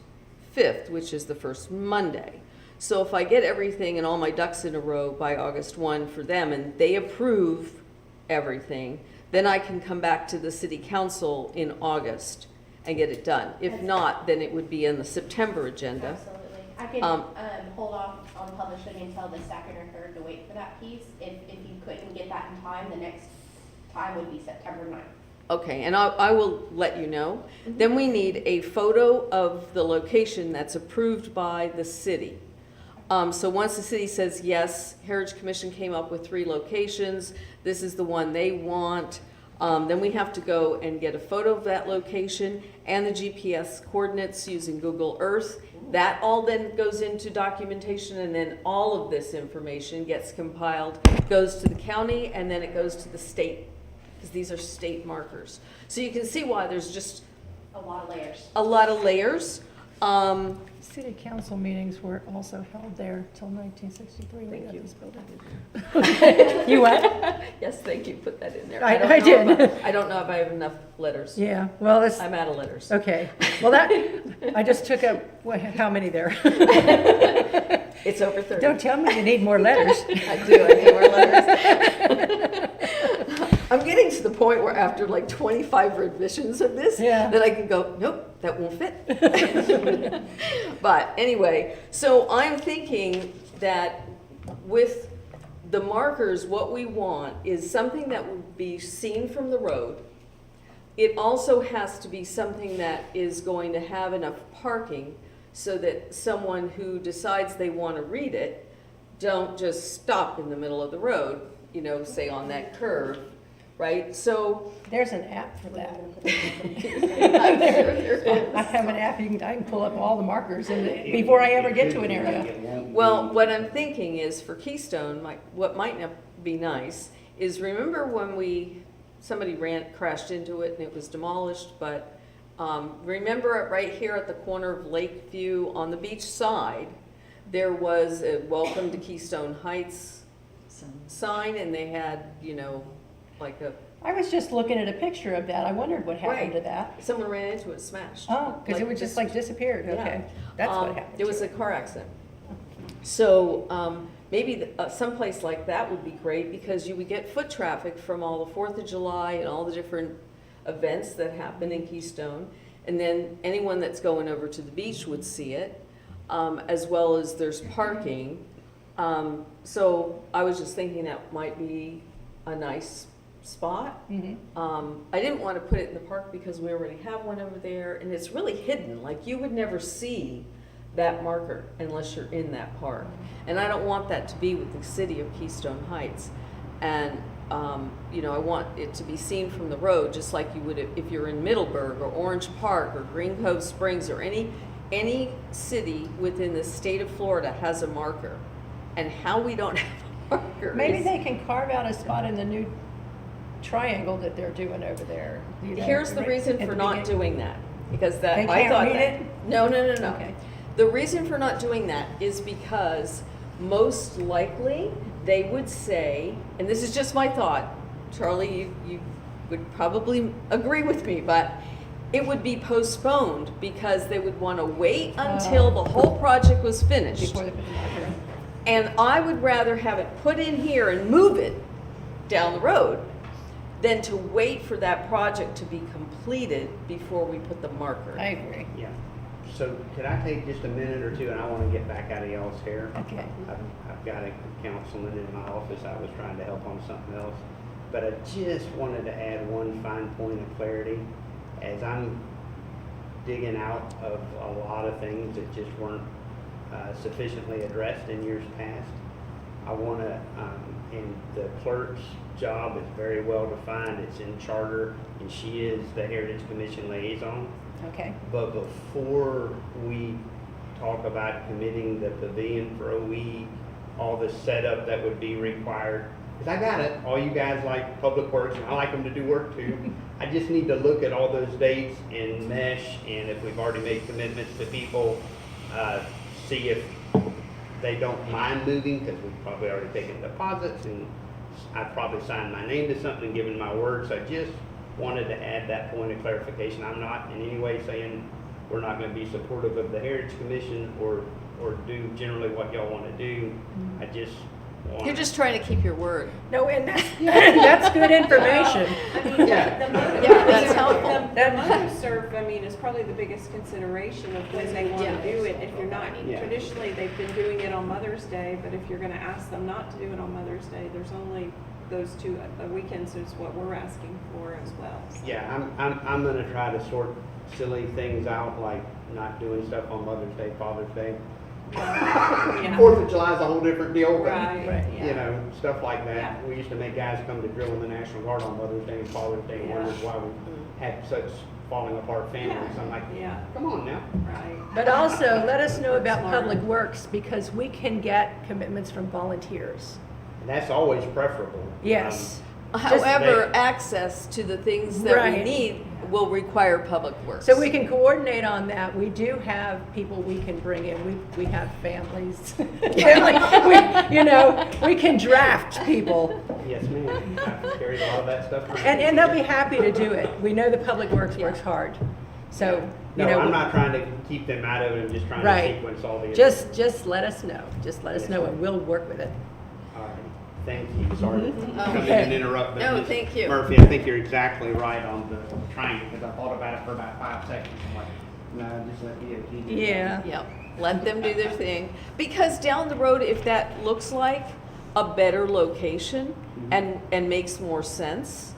5th, which is the first Monday. So if I get everything and all my ducks in a row by August 1 for them, and they approve everything, then I can come back to the City Council in August and get it done. If not, then it would be in the September agenda. Absolutely. I can hold off on publishing until the second or third to wait for that piece. If you couldn't get that in time, the next time would be September 9th. Okay, and I will let you know. Then we need a photo of the location that's approved by the city. So once the city says, yes, Heritage Commission came up with 3 locations, this is the one they want, then we have to go and get a photo of that location and the GPS coordinates using Google Earth. That all then goes into documentation, and then all of this information gets compiled, goes to the county, and then it goes to the state, because these are state markers. So you can see why there's just A lot of layers. a lot of layers. City council meetings were also held there till 1963. We Thank got you. this building. You what? Yes, thank you, put that in there. I don't know did. if I don't know if I have enough letters. Yeah, well, it's, I'm out of letters. okay. Well, that, I just took up, how many there? It's over 30. Don't tell me you need more letters. I do, I need more letters. I'm getting to the point where after like 25 revisions of this, Yeah. that I can go, nope, that won't fit. But anyway, so I'm thinking that with the markers, what we want is something that would be seen from the road. It also has to be something that is going to have enough parking so that someone who decides they want to read it don't just stop in the middle of the road, you know, say on that curve, right? So There's an app for that. I'm sure there is. I have an app, I can pull up all the markers and before I ever get to an area. Well, what I'm thinking is for Keystone, what might not be nice is, remember when somebody crashed into it and it was demolished, but remember right here at the corner of Lakeview on the beach side, there was a Welcome to Keystone Heights sign, and they had, you know, like I was just looking at a picture of that. I wondered what happened to that. someone ran into it, smashed. Oh, because it was just like disappeared, Yeah. okay. That's what happened. It was a car accident. So maybe someplace like that would be great, because you would get foot traffic from all the 4th of July and all the different events that happen in Keystone. And then anyone that's going over to the beach would see it, as well as there's parking. So I was just thinking that might be a nice spot. Mhm. I didn't want to put it in the park because we already have one over there, and it's really hidden. Like, you would never see that marker unless you're in that park. And I don't want that to be with the city of Keystone Heights. And, you know, I want it to be seen from the road, just like you would if you're in Middleburg or Orange Park or Green Cove Springs, or any city within the state of Florida has a marker. And how we don't have a marker Maybe is- they can carve out a spot in the new triangle that they're doing over there. You know, Here's the right reason at for the not beginning. doing that, because that, They I can't thought read that. it? No. Okay. The reason for not doing that is because most likely they would say, and this is just my thought, Charlie, you would probably agree with me, but it would be postponed because they would want to wait until the whole project was finished. Before they put the marker in. And I would rather have it put in here and move it down the road than to wait for that project to be completed before we put the marker. I agree. Yeah. So could I take just a minute or two, and I want to get back out of y'all's hair. Okay. I've got a councilman in my office, I was trying to help on something else. But I just wanted to add one fine point of clarity. As I'm digging out of a lot of things that just weren't sufficiently addressed in years past, I want to, and the clerk's job is very well defined, it's in charter, and she is the Heritage Commission liaison. Okay. But before we talk about committing the pavilion for a week, all the setup that would be required, because I got it, all you guys like public works, and I like them to do work too. I just need to look at all those dates and mesh, and if we've already made commitments to people, see if they don't mind moving, because we've probably already taken deposits, and I've probably signed my name to something, given my word, so I just wanted to add that point of clarification. I'm not in any way saying we're not going to be supportive of the Heritage Commission or do generally what y'all want to do. I just want. You're just trying to keep your word. No, and that's, that's good information. I mean, Yeah. the motor. Yeah, that's helpful. The motor serve, I mean, is probably the biggest consideration of when they want Yeah. to do it. If you're not, Yeah. traditionally, they've been doing it on Mother's Day, but if you're gonna ask them not to do it on Mother's Day, there's only those two weekends is what we're asking for as well. So. Yeah, I'm going to try to sort silly things out, like not doing stuff on Mother's Day, Father's Day. Yeah. 4th of July is a whole different deal. but, Right, Right. yeah. You know, stuff like that. Yeah. We used to make guys come to drill in the National Guard on Mother's Day and Father's Day, and Yeah. wondered why we had such falling apart families. I'm like, Yeah, come on now. right. But also, let us know about Smarter. Public Works, because we can get commitments from volunteers. And that's always preferable. Yes. However, they- access to the things that we Right. need will require public works. So we can coordinate on that. We do have people we can bring in. We have families. You know, we can draft people. Yes, ma'am. I've carried a lot of that stuff around. And they'll be happy to do it. We know the Public Works works hard. So, you No, know. I'm not trying to keep them out of it. I'm just trying Right. to sequence all the. Just let us know. Just let us know and we'll work with it. All right. Thank you. Sorry to come in Okay. and interrupt. but No, Ms. thank you. Murphy, I think you're exactly right on the triangle, because I thought about it for about 5 seconds. I'm like, no, just let me do it. Yeah. Yep, let them do their thing. Because down the road, if that looks like a better location and makes more sense,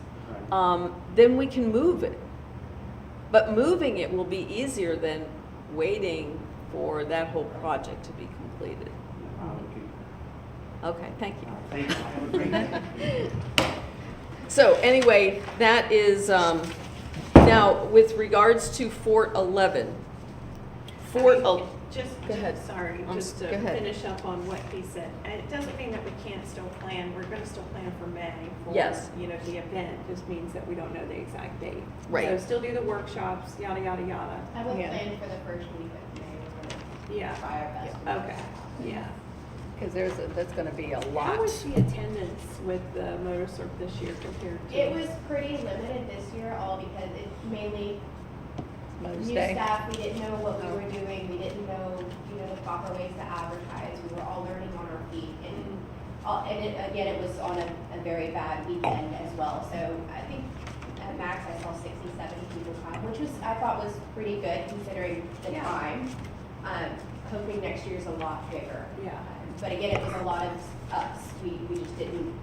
Right. then we can move it. But moving it will be easier than waiting for that whole project to be completed. Okay, thank you. Thank you. Have a great day. So anyway, that is, now with regards to Fort 11. Fort, Just, Go ahead. sorry, I'm just to go ahead. finish up on what he said. And it doesn't mean that we can't still plan, we're gonna still plan for May for, Yes. you know, the event. Just means that we don't know the exact date. Right. So still do the workshops, yada, yada, yada. I will Yeah. plan for the first week of May. We're gonna Yeah, try our best. to do okay, that. yeah. Because that's going to be a How was the attendance with the motor surf this year compared to? It was pretty limited this year, all because it's mainly Mother's new Day. staff. We didn't know what we were doing. We didn't know, you know, the proper ways to advertise. We were all learning on our feet. And again, it was on a very bad weekend as well. So I think at max I saw 60, 70 people come, which was, I thought was pretty good considering the Yeah. time. Hoping next year's a lot bigger. Yeah. But again, it was a lot of us. We just didn't,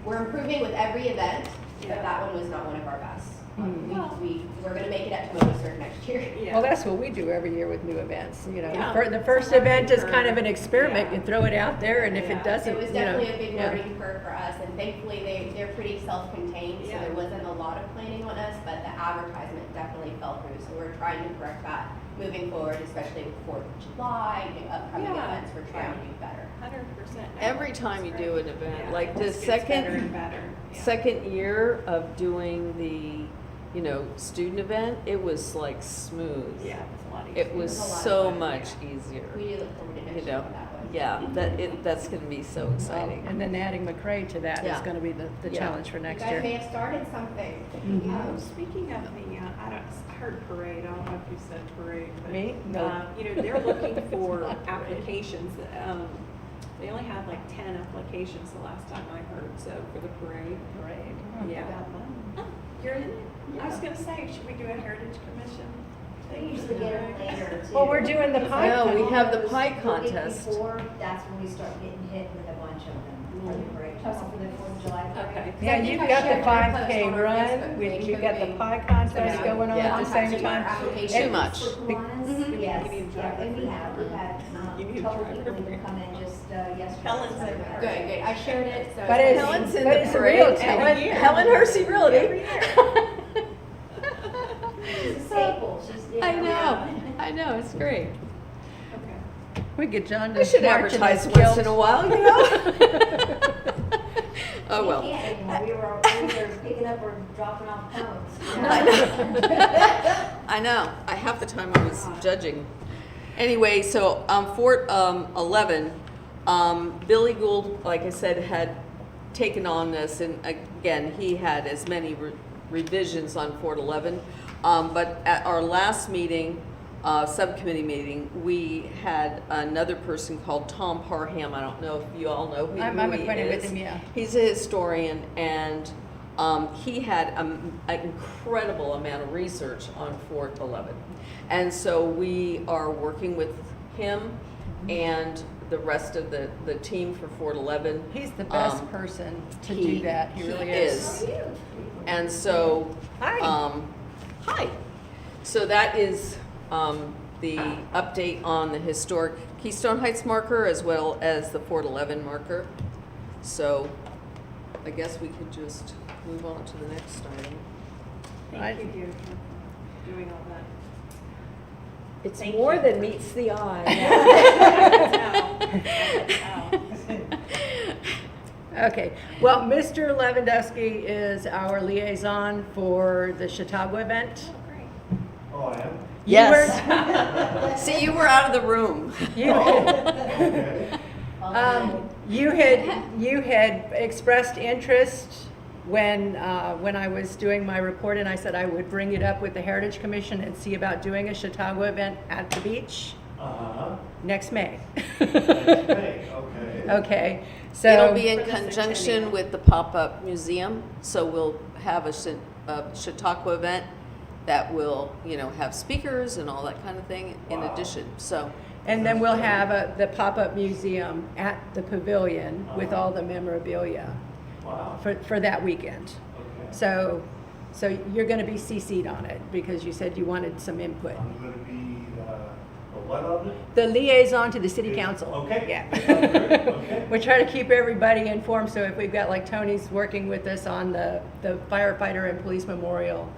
we're improving with every event, Yeah. but that one was not one of our best. Mm. We're gonna make it up to Motorsurf next year. Yeah. Well, that's what we do every year with new events, you know. Yeah. The first It's a learning event is kind of curve. an experiment. Yeah. You throw it out there, and if Yeah. it doesn't, It was you know. definitely a big yeah. learning curve for us, and thankfully they're pretty self-contained, so Yeah. there wasn't a lot of planning on us, but the advertisement definitely fell through, so we're trying to correct that moving forward, especially with 4th of July, you know, upcoming Yeah. events, we're trying to do better. 100%. every time you do an event, Yeah, like it the just gets better and second, better. Yeah. second year of doing the, you know, student event, it was like smooth. Yeah, it's a lot easier. It was It was a lot of so fun, much We easier, do look forward to you next year know. for that one. Yeah, that's gonna be so exciting. And then adding McCray to that is Yeah. going to be the Yeah. challenge for You next guys may year. have started something. Speaking of the, I heard parade, I don't know if you said parade, but. Me? No. You know, they're looking for applications, They only had like 10 applications the last time I heard, so for the parade. Parade. Yeah. Oh, you're in it? I was gonna say, should we do a Heritage Commission? We usually get them later too. Well, we're doing the pie No, we contest. have the pie The week contest. before, that's when we start getting hit with a bunch of them. For the parade, just for the 4th of July parade. Okay. Yeah, you've got the 5K run, you've got the pie contest Yeah. going on at the same time. Too much. For Kiwanis, yes, You need a yeah, driver and we for have, we've had You need a a couple driver people for who come in just yesterday. Helen's in So- the Good, good. I shared it, so. But it's, Helen's in but the it's a parade. real Helen, team. Helen Hersey Realty. Every year. She's a staple, she's, you I know. know, I know, it's great. Okay. We get John to We should march in advertise his once in kilt. a while, you know? Oh, We well. can't anymore, we were either picking up or dropping off cones. you know? I know, I half the time I was judging. Anyway, so, Fort, 11, Billy Gould, like I said, had taken on this, and again, he had as many revisions on Fort 11. But at our last meeting, subcommittee meeting, we had another person called Tom Parham. I don't know if you all know who I'm he acquainted with is. him, yeah. He's a historian, and he had an incredible amount of research on Fort 11. And so we are working with him and the rest of the team for Fort 11. He's the best Um, person to he- do that, he really he is. is. And so, Hi. hi. So that is the update on the historic Keystone Heights marker as well as the Fort 11 marker. So I guess we could just move on to the next item. Right. Thank you, Deirdre, for doing all that. It's Thank more you. than meets the eye. Okay, well, Mr. Lewandowski is our liaison for the Chautauqua event. Oh, I am? Yes. See, you were out of the room. You, Okay. you had expressed interest when I was doing my report, and I said I would bring it up with the Heritage Commission and see about doing a Chautauqua event at the beach Uh-huh. next May. Okay, okay. Okay, so. It'll be in For the conjunction centennial. with the pop-up museum, so we'll have a Chautauqua event that will, have speakers and all that kind of thing in Wow. addition, so. And then we'll have the pop-up museum at the pavilion with all the memorabilia Wow, for that weekend. okay. So you're gonna be CC'd on it because you said you wanted some input. I'm gonna be, the what of it? The liaison to the city council. Okay. Yeah. Okay. We try to keep everybody informed, so if we've got, like, Tony's working with us on the firefighter and police memorial,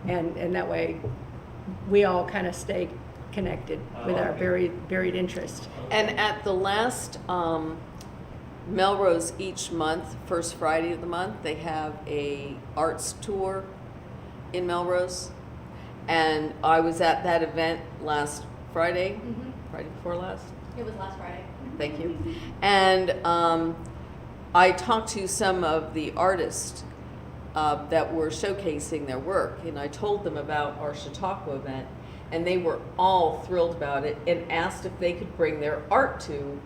and that way, we all kind of stay connected with our Okay. varied interest. And at the last Melrose each month, first Friday of the month, they have a arts tour in Melrose. And I was at that event last Friday, Friday before last. It was last Friday. Thank you. And I talked to some of the artists that were showcasing their work, and I told them about our Chautauqua event, and they were all thrilled about it and asked if they could bring their art to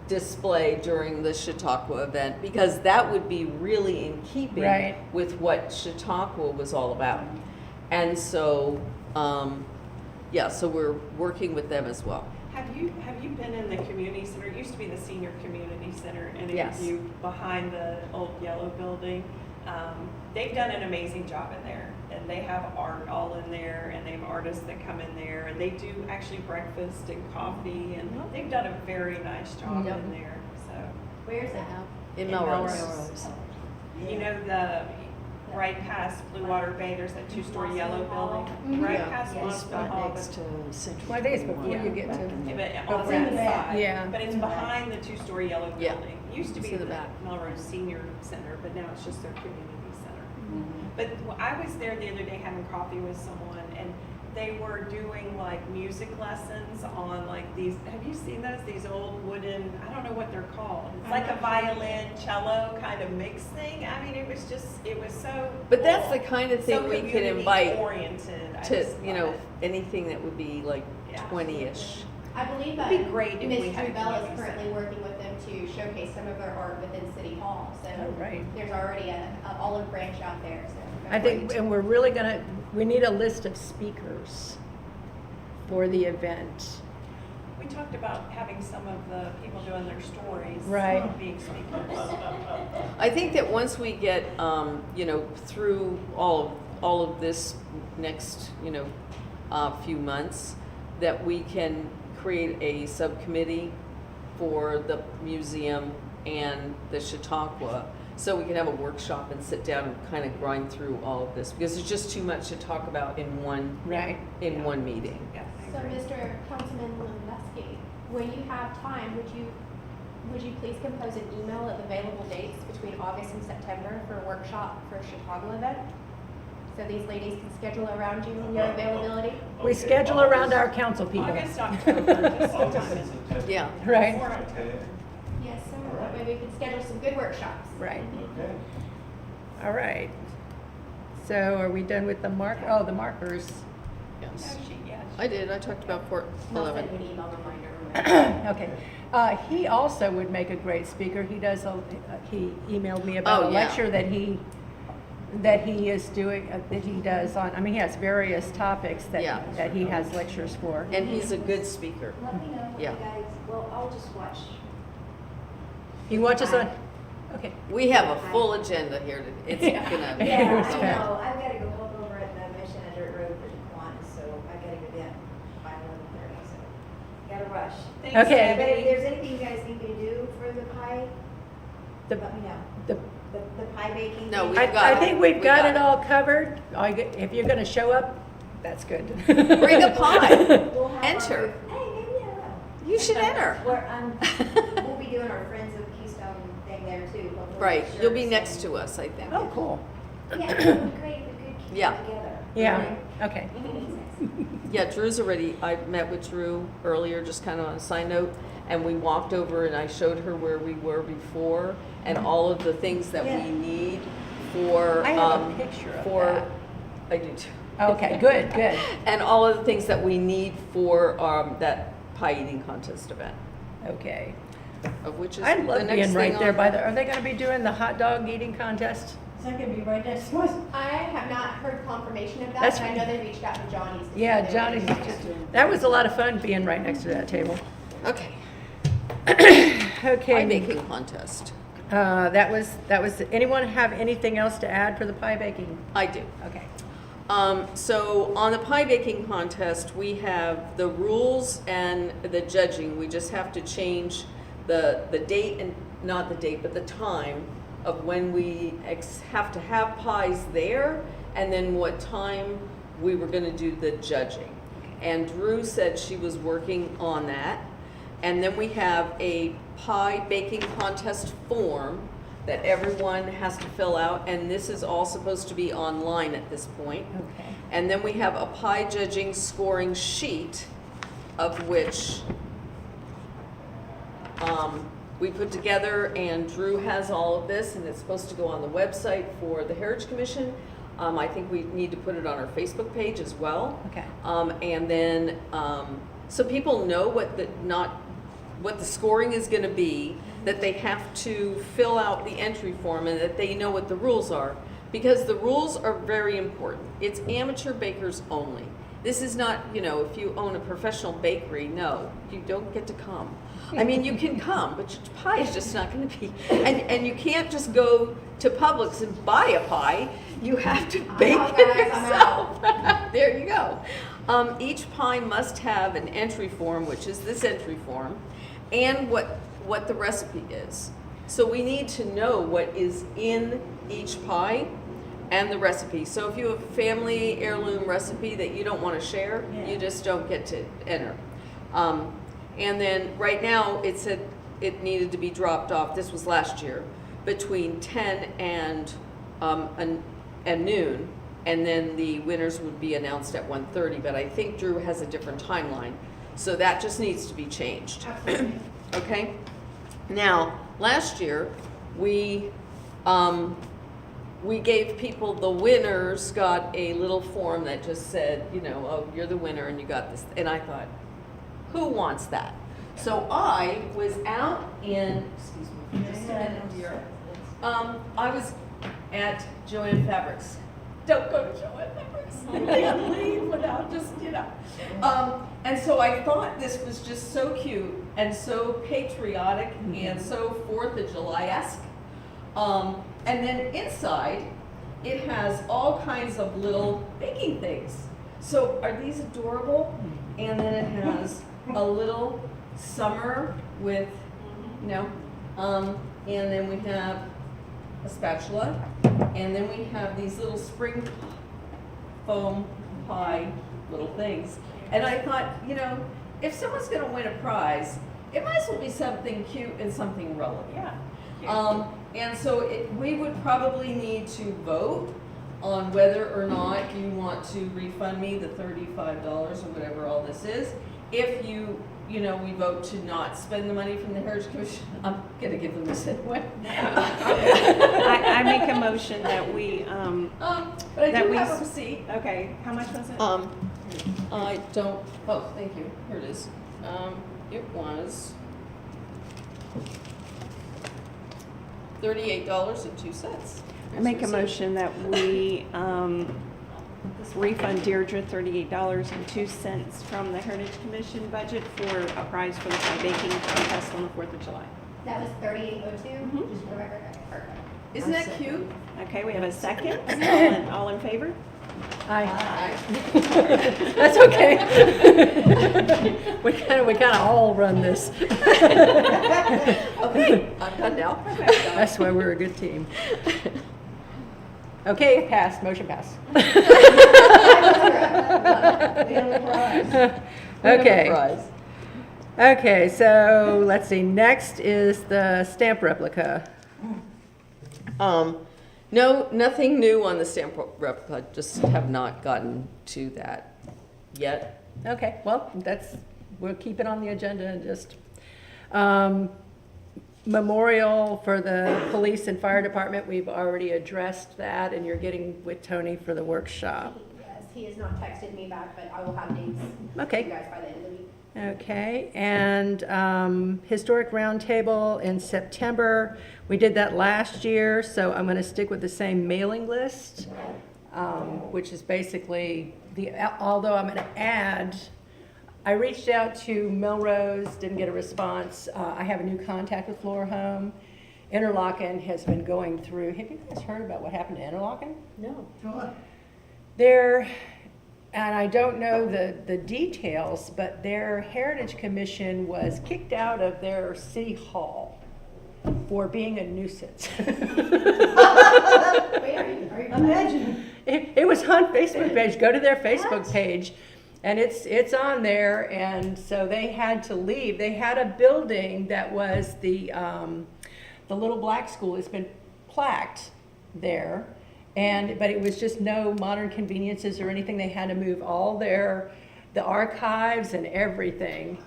display during the Chautauqua event, because that would be really in keeping Right. with what Chautauqua was all about. And so, so we're working with them as well. Have you been in the community center? It used to be the senior community center, and Yes. if you behind the old yellow building, they've done an amazing job in there, and they have art all in there, and they have artists that come in there, and they do actually breakfast and coffee, and they've done a very nice job Yep. in there. So Where's it now? In In Melrose. Melrose. you know right past Blue Water Bay, there's that two-story yellow building, right Yeah. past Yeah, it's Monson Hall. but- Well, I think it's before you get to. Yeah, but on It's in that the back. side. Yeah. But it's behind the two-story yellow Yeah. building. Used to It's be in the the back. Melrose Senior Center, but now it's just their community center. Mm-hmm. But I was there the other day having coffee with someone, and they were doing like music lessons on like these, have you seen those? These old wooden, I don't know what they're called. It's like a violin, cello kind of mix thing. I mean, it was so. But that's the cool. kind of thing So we could community invite oriented. I to, just love it. anything that would be like Yeah. 20-ish. I believe It'd be great if we Ms. had a Drew Bell is community currently center. working with them to showcase some of their art within City Hall, so. Oh, right. There's already a olive branch out there, so. I think, and we're really gonna, we need a list of speakers for the event. We talked about having some of the people doing their stories. Right. Being speakers. I think that once we get, you know, through all of this next, you know, few months, that we can create a subcommittee for the museum and the Chautauqua, so we can have a workshop and sit down and kind of grind through all of this, because there's just too much to talk about in one, Right. in one meeting. Yeah, So, I agree. Mr. Councilman Lewandowski, when you have time, would you please compose an email of available dates between August and September for a workshop for a Chicago event? So these ladies can schedule around you and your availability? We Okay, schedule around August- our council people. August, October, just August sometime. and September. Yeah. Right, Okay, Yes, sir. That way we can schedule some good workshops. right. okay. All right. So are we done with the the markers? Yes. Yeah. I did, I talked about Fort I'll 11. send you an email reminder. Okay. He also would make a great speaker. He does, he emailed me about Oh, a yeah. lecture that he is doing, that he does on, I mean, he has various topics Yeah. that he has lectures for. And he's a good speaker. Let me know what you Yeah. guys, well, I'll just watch. You watch us on, okay. We have a full agenda here. It's Yeah. gonna. Yeah, It's I bad. know, I've gotta go help over at the Mission at Dirt Road for Kiwanis, so I gotta go down by 11:30, so gotta rush. Thanks, Okay. But if Debbie. there's anything you guys need me to do for the pie, The, let me know. the, The pie baking. No, thing. we've I got think it. we've We got got it it. all covered. If you're gonna show up, that's good. Bring a pie. We'll have Enter. our- Hey, maybe I will. You should enter. We'll be doing our Friends of Keystone thing there too. hopefully Right, with you'll be shirts next and- to us, I think. Oh, cool. Yeah, it would be great if we could keep Yeah. it together. Yeah, okay. Yeah, Drew's already, I met with Drew earlier, just kind of on a side note, and we walked over and I showed her where we were before and all of the things that Yeah. we need for, I have a picture of for, that. I do too. Okay, good, good. And all of the things that we need for, that pie eating contest event, Okay. of which is I the love next being right thing there on- by the, are they gonna be doing the hot dog eating contest? Is that gonna be right next to us? I have not heard confirmation of that, That's- but I know they reached out to Johnny's. to Yeah, see if they were Johnny's, interested. that was a lot of fun being right next to that table. Okay, Okay. pie baking contest. That was, anyone have anything else to add for the pie baking? I do. Okay. So on the pie baking contest, we have the rules and the judging. We just have to change the date and, not the date, but the time of when we have to have pies there and then what time we were gonna do the judging. And Drew said she was working on that. And then we have a pie baking contest form that everyone has to fill out, and this is all supposed to be online at this point. Okay. And then we have a pie judging scoring sheet, of which we put together, and Drew has all of this, and it's supposed to go on the website for the Heritage Commission. I think we need to put it on our Facebook page as well. Okay. And then, so people know what the scoring is gonna be, that they have to fill out the entry form and that they know what the rules are. Because the rules are very important. It's amateur bakers only. This is not, if you own a professional bakery, no, you don't get to come. I mean, you can come, but your pie is just not gonna be, and you can't just go to Publix and buy a pie. You have to bake out, it guys, I'm yourself. There you go. Each pie must have an entry form, which is this entry form, and what the recipe is. So we need to know what is in each pie and the recipe. So if you have a family heirloom recipe that you don't want to share, you just don't get to enter. And then right now it said it needed to be dropped off, this was last year, between 10 and noon. And then the winners would be announced at 1:30, but I think Drew has a different timeline. So that just needs to be changed. Absolutely. Okay? Now, last year, we gave people, the winners got a little form that just said, oh, you're the winner and you got this. And I thought, Who wants that? So I was out in, excuse me, just a minute, dear. I was at Joann Fabrics. Don't go to Joann Fabrics. You can't leave without just, you know. And so I thought this was just so cute and so patriotic and so 4th of July-esque. And then inside, it has all kinds of little baking things. So are these adorable? And then it has a little summer with, you know, and then we have a spatula, and then we have these little spring foam pie little things. And I thought, you know, if someone's gonna win a prize, it might as well be something cute and something relevant. Yeah. And so we would probably need to vote on whether or not you want to refund me the $35 or whatever all this is. If you know, we vote to not spend the money from the Heritage Commission, I'm gonna give them this anyway. I make a motion that we, But I that do we have a s- receipt. okay, how much was it? I don't, oh, thank you, here it is. It was $38.02. I make a motion that we refund Deirdre $38.02 from the Heritage Commission budget for a prize for the pie baking contest on the 4th of July. That was 3802, just for the record. Okay, perfect. Isn't that cute? Okay, we have a second. All in favor? Aye. That's okay. We kind of all run this. Okay, I'm done now. That's why we're a good team. Okay, passed, motion passed. Okay. Okay, so let's see, next is the stamp replica. No, nothing new on the stamp replica, just have not gotten to that yet. Okay, well, we'll keep it on the agenda and just, memorial for the police and fire department, we've already addressed that, and you're getting with Tony for the workshop. Yes, he has not texted me back, but I will have dates for Okay. you guys by the end of the week. Okay, and Historic Roundtable in September. We did that last year, so I'm going to stick with the same mailing list, which is basically although I'm going to add, I reached out to Melrose, didn't get a response. I have a new contact with Flora Home. Interlochen has been going through, have you guys heard about what happened to Interlochen? No. And I don't know the details, but their Heritage Commission was kicked out of their city hall for being a nuisance. Imagine. It was on Facebook page, go to their Facebook page, and it's on there, and so they had to leave. They had a building that was the Little Black School, it's been plaqued there. But it was just no modern conveniences or anything. They had to move all the archives and everything.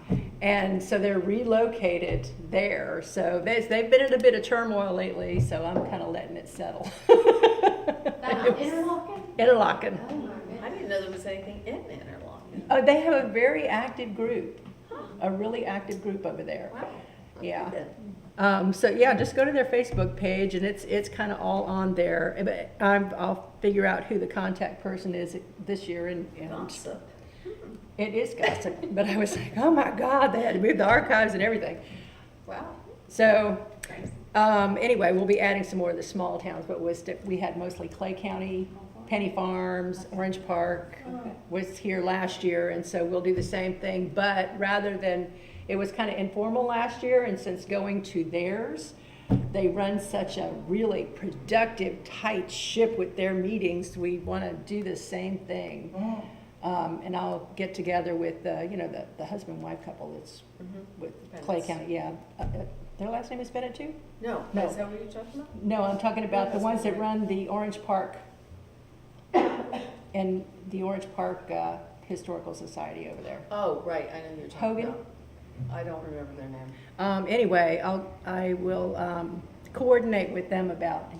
And so they're relocated there. So they've been in a bit of turmoil lately, so I'm kind of letting it settle. That's Interlochen? Interlochen. Oh, my goodness. I didn't know there was anything in Interlochen. Oh, they have a very active group, a really active group over there. Wow. Yeah. So yeah, just go to their Facebook page, and it's kind of all on there. But I'll figure out who the contact person is this year, and Gossip. it is gossip. But I was like, oh my God, they had to move the archives and everything. Wow. So anyway, we'll be adding some more of the small towns, but we had mostly Clay County, Penny Farms, Orange Park was here last year, and so we'll do the same thing. But rather than it was kind of informal last year, and since going to theirs, they run such a really productive, tight ship with their meetings. We want to do the same thing. And I'll get together with, the husband-wife couple that's with Clay Bennett's. County, yeah. Their last name is Bennett too? No, No. is that what you're talking about? No, I'm talking about the ones that run the Orange Park and the Orange Park Historical Society over there. Oh, right, I know who you're talking Hogan? about. I don't remember their name. Anyway, I will coordinate with them about,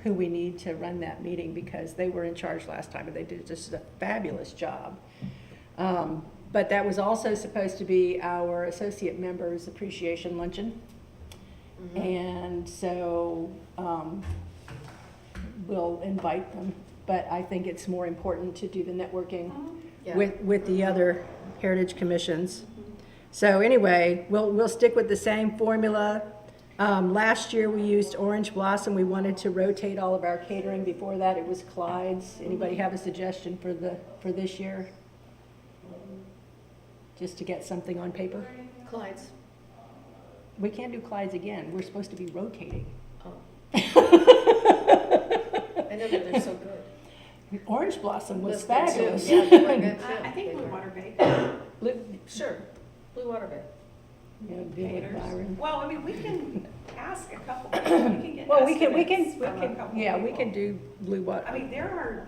who we need to run that meeting, because they were in charge last time and they did just a fabulous job. But that was also supposed to be our associate members appreciation luncheon. And so, we'll invite them, but I think it's more important to do the networking Yeah. with the other heritage commissions. So anyway, we'll stick with the same formula. Last year, we used Orange Blossom. We wanted to rotate all of our catering. Before that, it was Clyde's. Anybody have a suggestion for this year? Just to get something on paper? Clyde's. We can't do Clyde's again. We're supposed to be rotating. Oh. I know that they're so good. Orange Blossom was That's good, too. fabulous. Yeah, they were good, too. I think Blue Water Bay Sure, Blue Water Bay. Yeah, be with caters. Byron. Well, I mean, we can ask a couple, we can get Well, estimates we can, from a couple yeah, we people. can do Blue Water. I mean, there are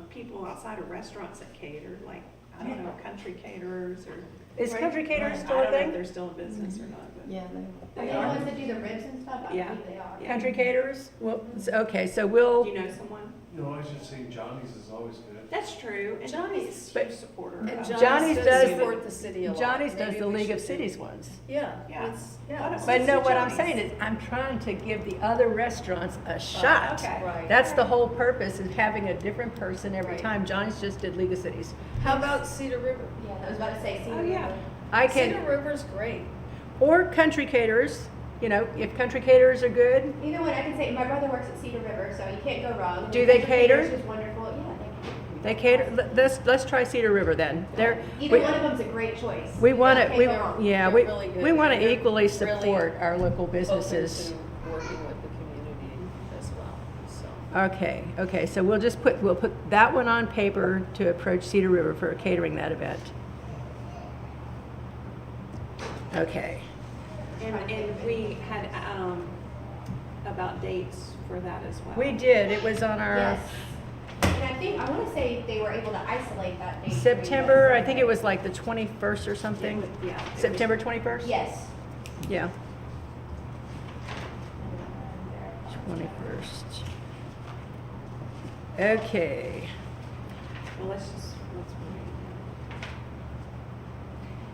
people outside of restaurants that cater, like, I don't know, country caterers or. Is country caterers I still a don't know if thing? they're still in business or not, but. Yeah, Are They they the are. ones that do the ribs and stuff? I Yeah. believe they are. Yeah. Country caterers? Well, okay, so Do we'll, you know someone? No, I just seen Johnny's is always good. That's true, and Johnny's a huge supporter And of. Johnny's does support the city a lot. Johnny's does Maybe the we League of should do- Cities ones. Yeah, Yeah. it's, Why yeah. don't But we no, do what I'm Johnny's? saying is, I'm trying to give the other restaurants a shot. okay. Right. That's the whole purpose, is having a different person every Right. time. Johnny's just did League of Cities. How about Cedar River? Yeah, I was about to say, Cedar Oh, yeah. River. I Cedar can, River's great. or country caterers, you know, if country caterers are good, Either one, I can say, my brother works at Cedar River, so you can't go wrong. Do they Country cater? Caterers is wonderful, yeah, they cater, let's try Cedar River then. They're, Either we- one of them's a great choice. we You want can't to, we, go wrong. yeah, They're we, really good. we want to They're equally really support our local Open businesses. to working with the community as well, so. Okay, so we'll put that one on paper to approach Cedar River for catering that event. Okay, And we had, about dates for that as well. we did, it was on our Yes. And I think, I want to say they were able to isolate that date. for you September, guys. I think it was like the 21st or something. Yeah. it was- September 21st? Yes. Yeah. 21st. Okay. Well, let's wait.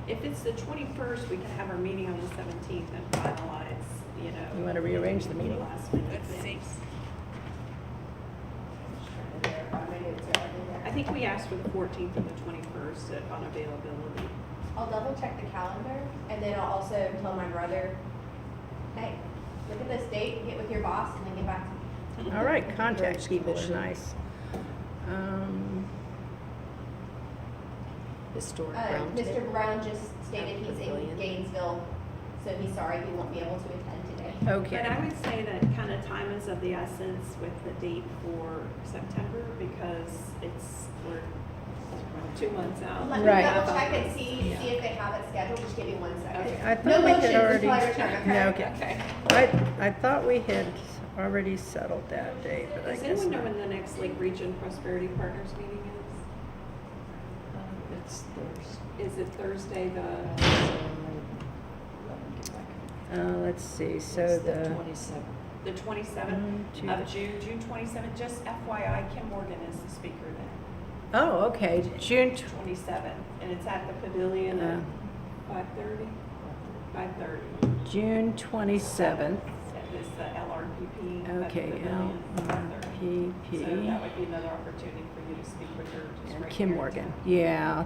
If it's the 21st, we can have our meeting on the 17th and finalize, you know. You wanna rearrange the meeting? last minute things. I think we asked for the 14th and the 21st on availability. I'll double check the calendar, and then I'll also tell my brother, hey, look at this date, get with your boss, and then get back to me. All right, contact Heritage people is Commission. nice. Historic Mr. Roundtable. Brown just stated he's in Pavilion. Gainesville, so he's sorry he won't be able to attend today. But I Okay, would say that kind of time is of the essence with the date for September because we're 2 months out. Let me Right. double check and see Yeah. if they have it scheduled, just give me 1 second. Okay. I No thought we had motions already. until I return, No, okay? okay. I thought we had already settled that date, but I Does guess anyone know not. when the next Lake Region Prosperity Partners meeting It's Thursday. is? Is it Thursday, Let's see, so It's the the, 27th. the 27th June. of June, June 27th? Just FYI, Kim Morgan is the speaker then. oh, okay, June, 27th, and it's at the Pavilion at 5:30? 5:30. June 27th. That is the LRPP. at the Okay, Pavilion, 5:30. So that LRPP. would be another opportunity for you to speak with her. just And right Kim here in Morgan, town. yeah.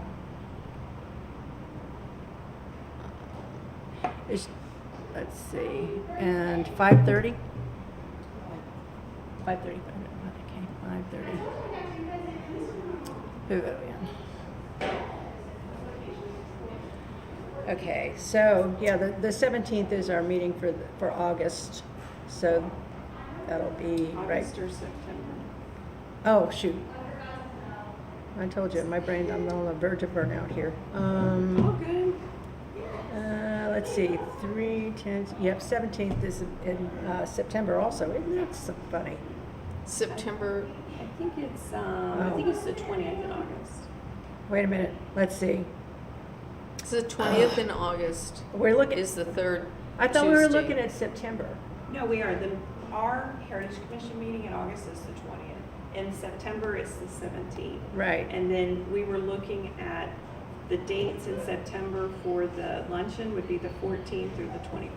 Let's see, and 5:30? 5:30, okay, 5:30. Pavilion. Okay, so, yeah, the 17th is our meeting for August, so that'll be, right? August or September. Oh, shoot. I told you, my brain, I'm on the verge of burnout here. Oh, good. Let's see, 17th is in September also. Isn't that so funny? September, I think it's the 20th in August. Wait a minute, let's see. it's the 20th in August We're looking, is the third I thought we were Tuesday. looking at September. No, we are. Our Heritage Commission meeting in August is the 20th. In September, it's the 17th. Right. And then we were looking at the dates in September for the luncheon would be the 14th through the 21st.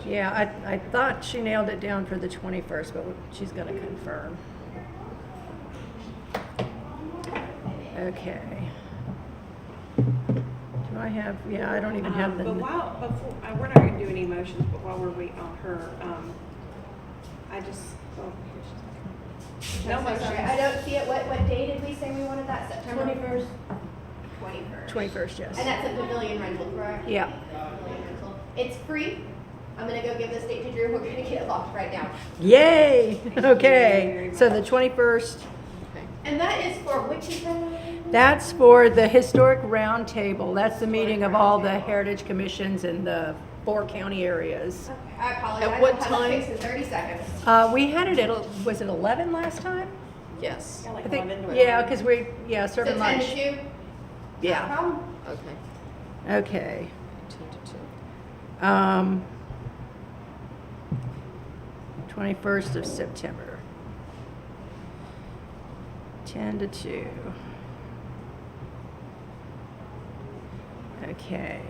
Yeah, I thought she nailed it down for the 21st, but she's gonna confirm. Okay. Do I have, yeah, I don't even have the. But before, we're not gonna do any motions, but while we're waiting on her, I just, oh, here she's. No I'm so motions. sorry, I don't see it. What day did we say we wanted that? September? 21st. 21st. 21st, yes. And that's a pavilion rental, correct? Yeah. Pavilion rental. It's free. I'm gonna go give this date to Drew. We're gonna get it locked right now. Yay! you Okay, very so much. the 21st, And that is for which event? that's for the Historic Round Table. That's the meeting of all the Heritage Commissions in the 4 county areas. Okay, I apologize. At what I'll have time? it fixed in 30 seconds. We had it at, was it 11 last time? Yes, Yeah, like I think, 11 to yeah, 11. because we, So serving 10 lunch. to 2? No Yeah, problem. okay, okay. 2 to 21st of September. 10 to 2. Okay.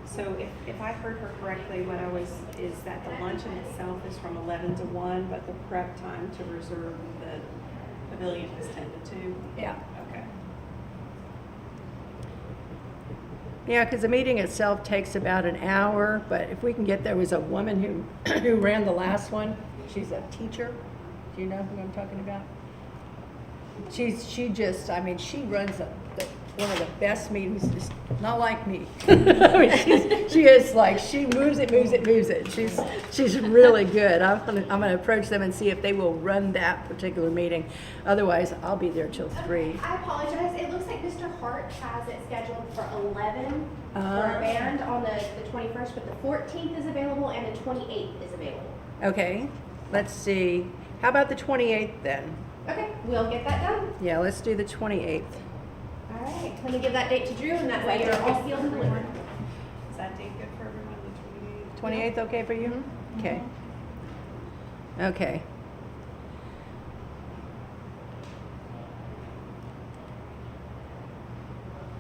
So if I heard her correctly, what I was, is that the luncheon itself is from 11 to 1, but the prep time to reserve the pavilion is 10 to 2? Yeah. Okay. Yeah, because the meeting itself takes about an hour, but if we can get, there was a woman who ran the last one. She's a teacher. Do you know who I'm talking about? She just, I mean, she runs one of the best meetings, just not like me. I mean, she is like, she moves it. She's really good. I'm gonna approach them and see if they will run that particular meeting. Otherwise, I'll be there till 3. I apologize. It looks like Mr. Hart has it scheduled for 11 for Oh. a band on the 21st, but the 14th is available and the 28th is available. Okay, let's see. How about the 28th then? Okay, we'll get that done. Yeah, let's do the 28th. All right, let me give that date to Drew, and that way you're all sealed and delivered. Is that date good for everyone, the 28th? 28th okay for you? Okay. Okay.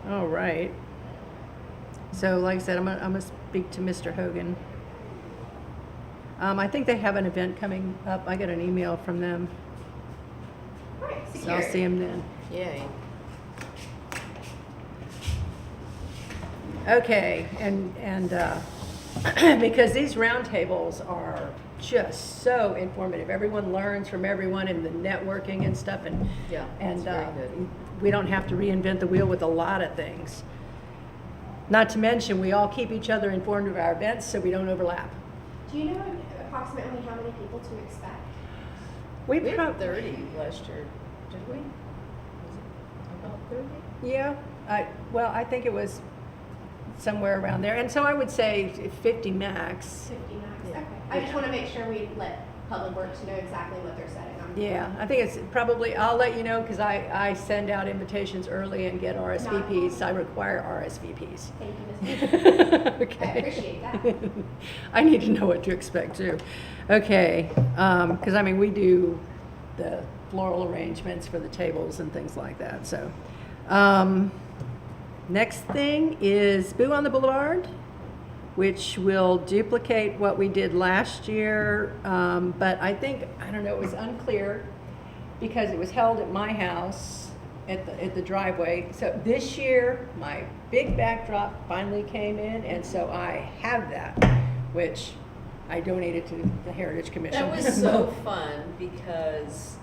All right. So like I said, I'm gonna speak to Mr. Hogan. I think they have an event coming up. I got an email from them, All right, so I'll see him then. yay. Okay, and because these roundtables are just so informative. Everyone learns from everyone and the networking and stuff, and Yeah, and it's very good. we don't have to reinvent the wheel with a lot of things. Not to mention, we all keep each other informed of our events so we don't overlap. Do you know approximately how many people to expect? We We had prob- 30 last year, did we? Was it about 30? Yeah, I think it was somewhere around there, and so I would say 50 max. 50 max. Yeah. Okay. I just want to make sure we let Public Works know exactly what they're setting on. Yeah, I think it's probably, I'll let you know, because I send out invitations early and get RSVPs. I require RSVPs. Thank you, Ms. Booth. Okay. I appreciate that. I need to know what to expect too. Okay, because I mean, we do the floral arrangements for the tables and things like that, so. Next thing is Boo on the Boulevard, which will duplicate what we did last year, but I think, I don't know, it was unclear because it was held at my house at the driveway. So this year, my big backdrop finally came in, and so I have that, which I donated to the Heritage Commission. That was so fun because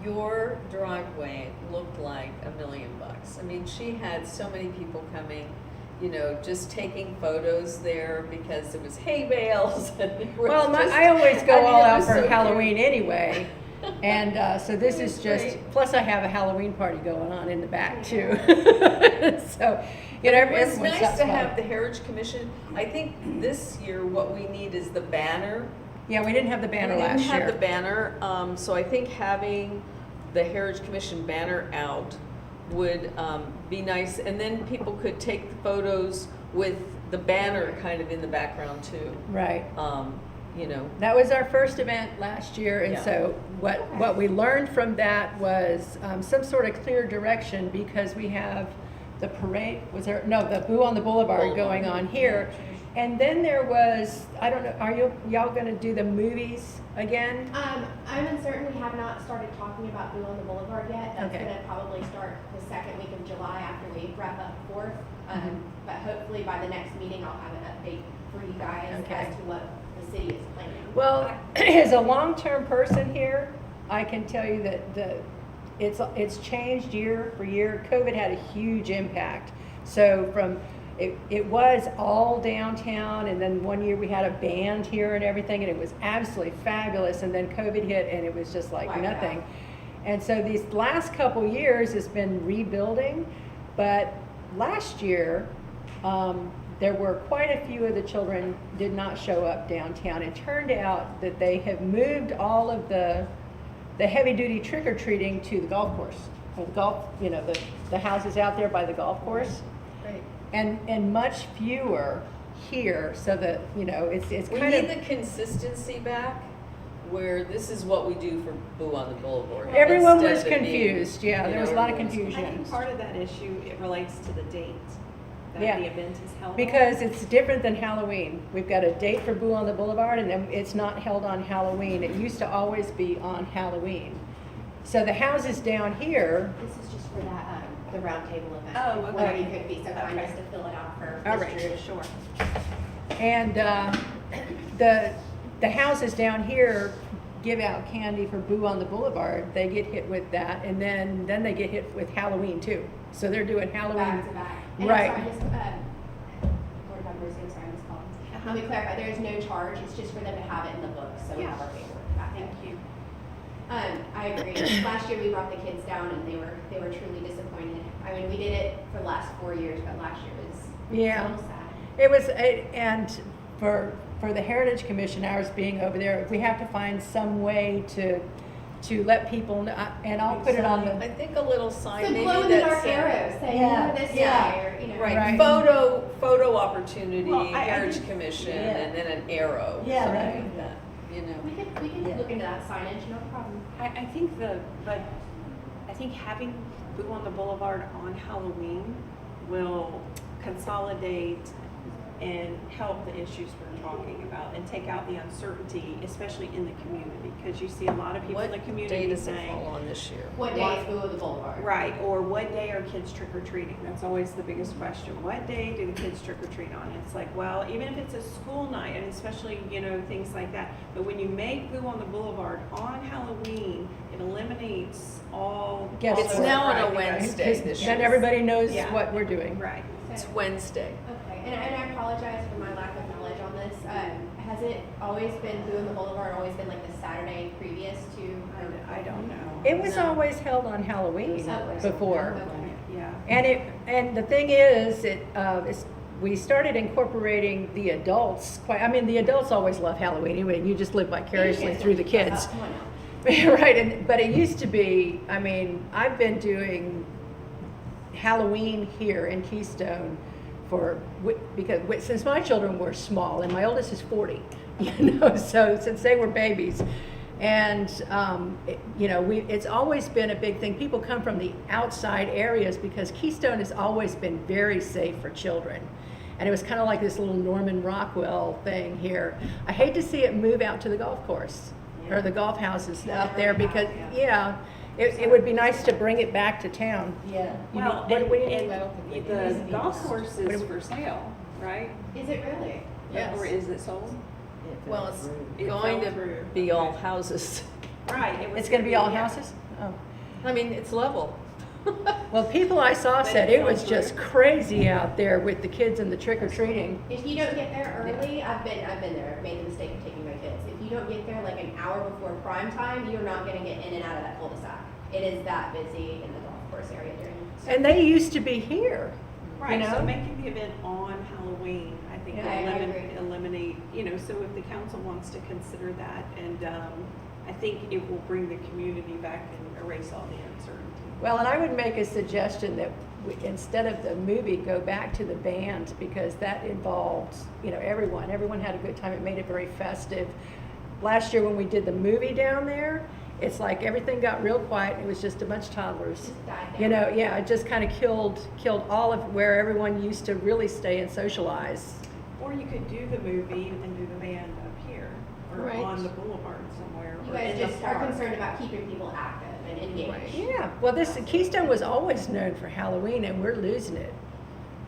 your driveway looked like $1 million. I mean, she had so many people coming, you know, just taking photos there because it was hay bales and it was Well, just- I always go I mean, all it out was for so cute. Halloween anyway. And so this It is was just, great. plus I have a Halloween party going on in the back too. So, you know, It was everyone nice stops to by. have the Heritage Commission. I think this year what we need is the banner. Yeah, we didn't have the banner We last didn't have year. the banner, so I think having the Heritage Commission banner out would be nice. And then people could take the photos with the banner kind of in the background too. Right. You know, That was our first event last year, and Yeah. so what we learned from that was some sort of clear direction, because we have the parade, was there, no, the Boo on the Boulevard Boulevard. going on here. And then there was, I don't know, are y'all gonna do the movies again? I'm uncertain, we have not started talking about Boo on the Boulevard yet. That's Okay. gonna probably start the second week of July after we wrap up Fourth. But hopefully by the next meeting, I'll have an update for you guys Okay. as to what the city is planning. Well, as a long-term person here, I can tell you that it's changed year for year. COVID had a huge impact. So it was all downtown, and then one year we had a band here and everything, and it was absolutely fabulous. And then COVID hit, and it was just like Wiped nothing. out. And so these last couple years has been rebuilding, but last year, there were quite a few of the children did not show up downtown. It turned out that they have moved all of the heavy-duty trick-or-treating to the golf course, or the golf, the houses out there by the golf course. Right. And much fewer here, so that, it's We kind need of, the consistency back, where this is what we do for Boo on the Boulevard. everyone instead was of it being, confused, yeah, you there was a know, lot of everyone's- I confusion. think part of that issue, it relates to the date that Yeah. the event is held on. Because it's different than Halloween. We've got a date for Boo on the Boulevard, and then it's not held on Halloween. It used to always be on Halloween. So the houses down here, This is just for that, the roundtable event. Oh, If one of okay. you could be so kind as to fill it out for All Ms. right. Drew. Sure. and the houses down here give out candy for Boo on the Boulevard. They get hit with that, and then they get hit with Halloween too. So they're doing Halloween. Back to back. And Right. I'm sorry, just, Board Member Russo, sorry, Ms. Collins. Let me clarify, there is no charge, it's just for them to have it in the book, so we Yeah. have our paperwork back. Thank you. I agree. Last year we brought the kids down and they were truly disappointed. I mean, we did it for the last 4 years, but last year was Yeah. a little sad. It was, and for the Heritage Commission, ours being over there, we have to find some way to let people know, and I'll put it on I the, think a little sign, Some maybe glow in the that's. dark arrows saying, Yeah. this Yeah. way, or, Right, Right. photo opportunity, Well, I Heritage think- Commission, Yeah. and then an arrow, Yeah, something right. like that, We could look into that signage, no problem. I think having Boo on the Boulevard on Halloween will consolidate and help the issues we're talking about and take out the uncertainty, especially in the community, because you see a lot of people in the What day community does it saying, fall on this year? What day is Boo of the Boulevard? right, or what day are kids trick or treating? That's always the biggest question. What day do the kids trick or treat on? It's like, well, even if it's a school night, and especially, things like that. But when you make Boo on the Boulevard on Halloween, it eliminates all. Guess It's what? now on a Right, Wednesday because this year. then everybody knows Yeah. what we're doing. Right. It's Wednesday. Okay, and I apologize for my lack of knowledge on this. Has it always been, Boo and the Boulevard always been like the Saturday previous to? I don't know. It was No. always held on Halloween Always. before. Okay. Yeah. And the thing is, we started incorporating the adults, the adults always love Halloween, anyway, you just live vicariously through the kids. Come on now. Right, but it used to be, I've been doing Halloween here in Keystone because since my children were small, and my oldest is 40, so since they were babies. And, it's always been a big thing. People come from the outside areas because Keystone has always been very safe for children. And it was kind of like this little Norman Rockwell thing here. I hate to see it move out to the golf course or the golf houses out there because, it would be nice to bring it back to town. Yeah. Well, What do we need? and the golf course is for sale, right? Is it really? Yes. Or is it sold? Well, it's It going fell to through. be all houses. Right. It was It's gonna be all yeah. houses? Oh. It's level. Well, people I saw said it was just crazy out there with the kids and the trick or treating. If you don't get there early, I've been there, I've made the mistake of taking my kids. If you don't get there like an hour before prime time, you're not gonna get in and out of that cul-de-sac. It is that busy in the golf course area during. And they used to be here. Right, so know? making the event on Halloween, I think Yeah, I will agree. eliminate, so if the council wants to consider that, and I think it will bring the community back and erase all the uncertainty. Well, and I would make a suggestion that instead of the movie, go back to the band because that involved, everyone. Everyone had a good time. It made it very festive. Last year when we did the movie down there, it's like everything got real quiet, it was just a bunch of toddlers. Just died down. You know, yeah, it just kind of killed all of where everyone used to really stay and socialize. Or you could do the movie and do the band up here, or Right. on the boulevard somewhere, You or guys in the just are park. concerned about keeping people active and engaged. Yeah, well, this, Keystone was always known for Halloween, and we're losing it.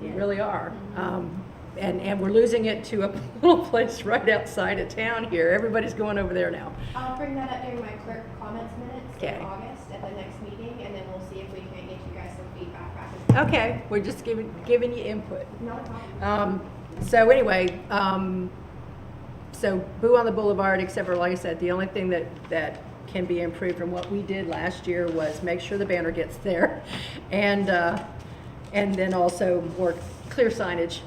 We Yeah. really are. And we're losing it to a little place right outside of town here. Everybody's going over there now. I'll bring that up during my clerk comments minutes Okay. in August at the next meeting, and then we'll see if we can get you guys some feedback back. Okay, we're just giving you input. Not a problem. So anyway, so Boo on the Boulevard, except for, like I said, the only thing that can be improved from what we did last year was make sure the banner gets there, and then also more clear signage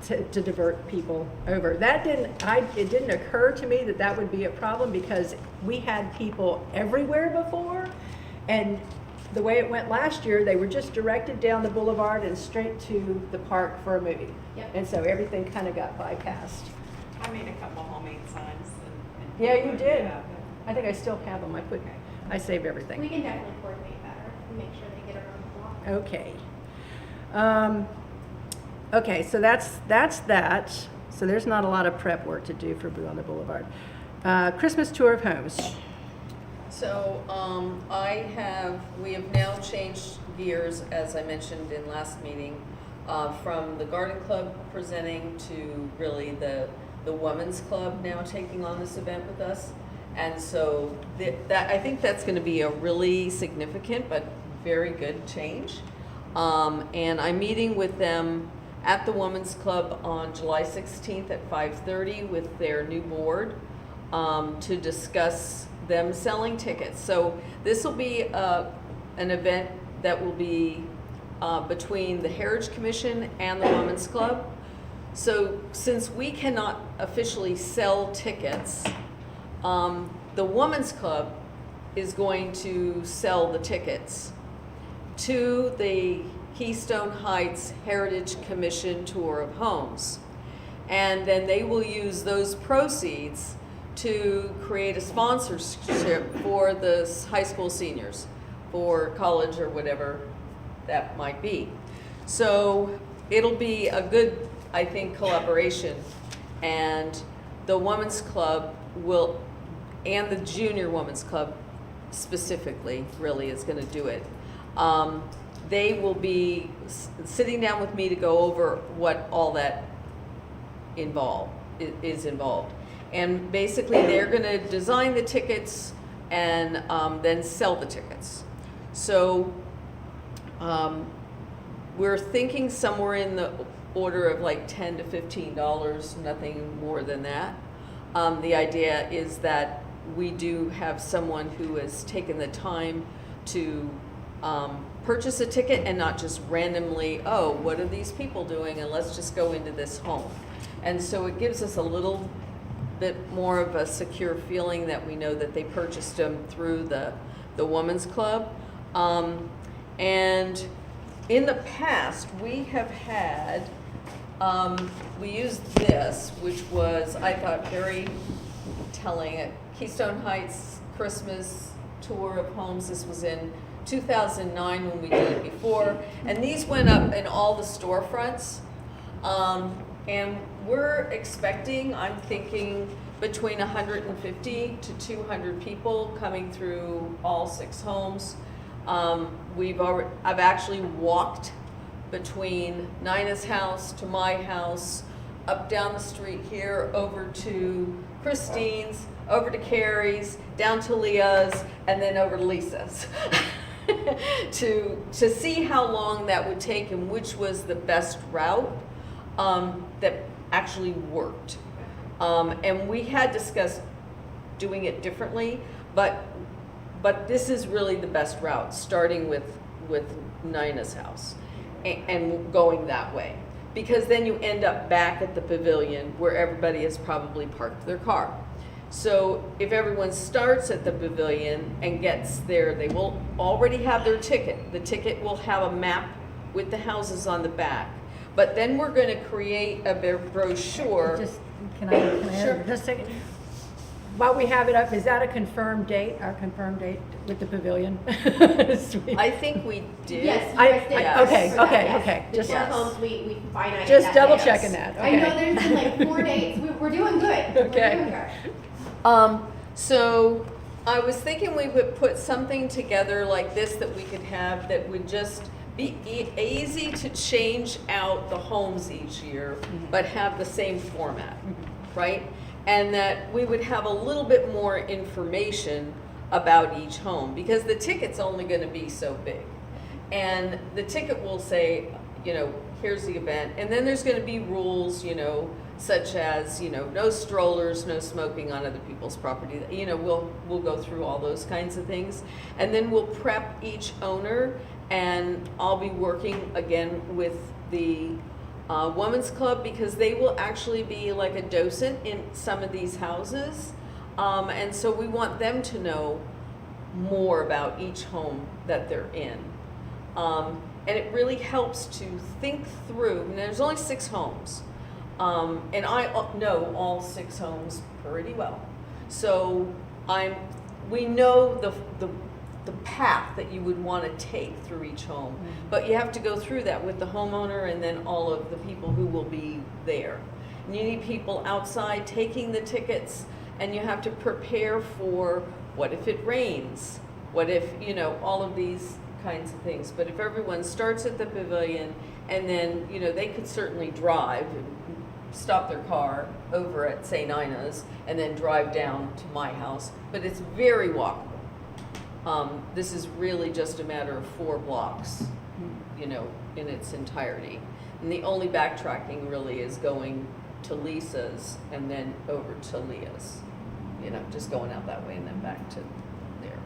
to divert people over. It didn't occur to me that that would be a problem because we had people everywhere before, and the way it went last year, they were just directed down the boulevard and straight to the park for a movie. Yep. And so everything kind of got bypassed. I made a couple homemade signs and. Yeah, you did. Yeah. I think I still have them. I saved We everything. can definitely coordinate better and make sure they get around the block. Okay. Okay, so that's that. So there's not a lot of prep work to do for Boo on the Boulevard. Christmas tour of homes. So, we have now changed gears, as I mentioned in last meeting, from the Garden Club presenting to really the Women's Club now taking on this event with us. And so I think that's gonna be a really significant but very good change. And I'm meeting with them at the Women's Club on July 16th at 5:30 with their new board to discuss them selling tickets. So this will be an event that will be between the Heritage Commission and the Women's Club. So since we cannot officially sell tickets, the Women's Club is going to sell the tickets to the Keystone Heights Heritage Commission Tour of Homes. And then they will use those proceeds to create a sponsorship for the high school seniors, for college or whatever that might be. So it'll be a good, I think, collaboration. And the Women's Club will, and the Junior Women's Club specifically, really is gonna do it. They will be sitting down with me to go over what all that is involved. And basically, they're gonna design the tickets and then sell the tickets. So we're thinking somewhere in the order of like $10 to $15, nothing more than that. The idea is that we do have someone who has taken the time to purchase a ticket and not just randomly, oh, what are these people doing, and let's just go into this home. And so it gives us a little bit more of a secure feeling that we know that they purchased them through the Women's Club. And in the past, we have had, we used this, which was, I thought, very telling, at Keystone Heights Christmas Tour of Homes. This was in 2009 when we did it before. And these went up in all the storefronts. And we're expecting, I'm thinking, between 150 to 200 people coming through all 6 homes. I've actually walked between Nina's house to my house, up down the street here, over to Christine's, over to Carrie's, down to Leah's, and then over to Lisa's. to see how long that would take and which was the best route that actually worked. And we had discussed doing it differently, but this is really the best route, starting with Nina's house and going that way. Because then you end up back at the pavilion where everybody has probably parked their car. So if everyone starts at the pavilion and gets there, they will already have their ticket. The ticket will have a map with the houses on the back. But then we're going to create a brochure. Just, can I Sure. just a second? while we have it up, is that a confirmed date, our confirmed date with the pavilion? Sweet. I think we did. Yes, you I- guys did. I- okay, For that, okay, yes. okay, The just- four homes, we finite Just that double day. checking that, I know okay. there's been like 4 dates. We're doing good. We're Okay. doing good. So I was thinking we would put something together like this that we could have that would just be easy to change out the homes each year, but have the same format, right? And that we would have a little bit more information about each home, because the ticket's only gonna be so big. And the ticket will say, you know, here's the event, and then there's gonna be rules, you know, such as, you know, no strollers, no smoking on other people's property. You know, we'll go through all those kinds of things. And then we'll prep each owner, and I'll be working again with the Women's Club, because they will actually be like a docent in some of these houses. And so we want them to know more about each home that they're in. And it really helps to think through, and there's only 6 homes. And I know all 6 homes pretty well. So we know the path that you would want to take through each home. But you have to go through that with the homeowner and then all of the people who will be there. And you need people outside taking the tickets, and you have to prepare for what if it rains? What if, you know, all of these kinds of things. But if everyone starts at the pavilion, and then, you know, they could certainly drive, stop their car over at, say, Nina's, and then drive down to my house, but it's very walkable. This is really just a matter of 4 blocks, you know, in its entirety. And the only backtracking really is going to Lisa's and then over to Leah's, you know, just going out that way and then back to there.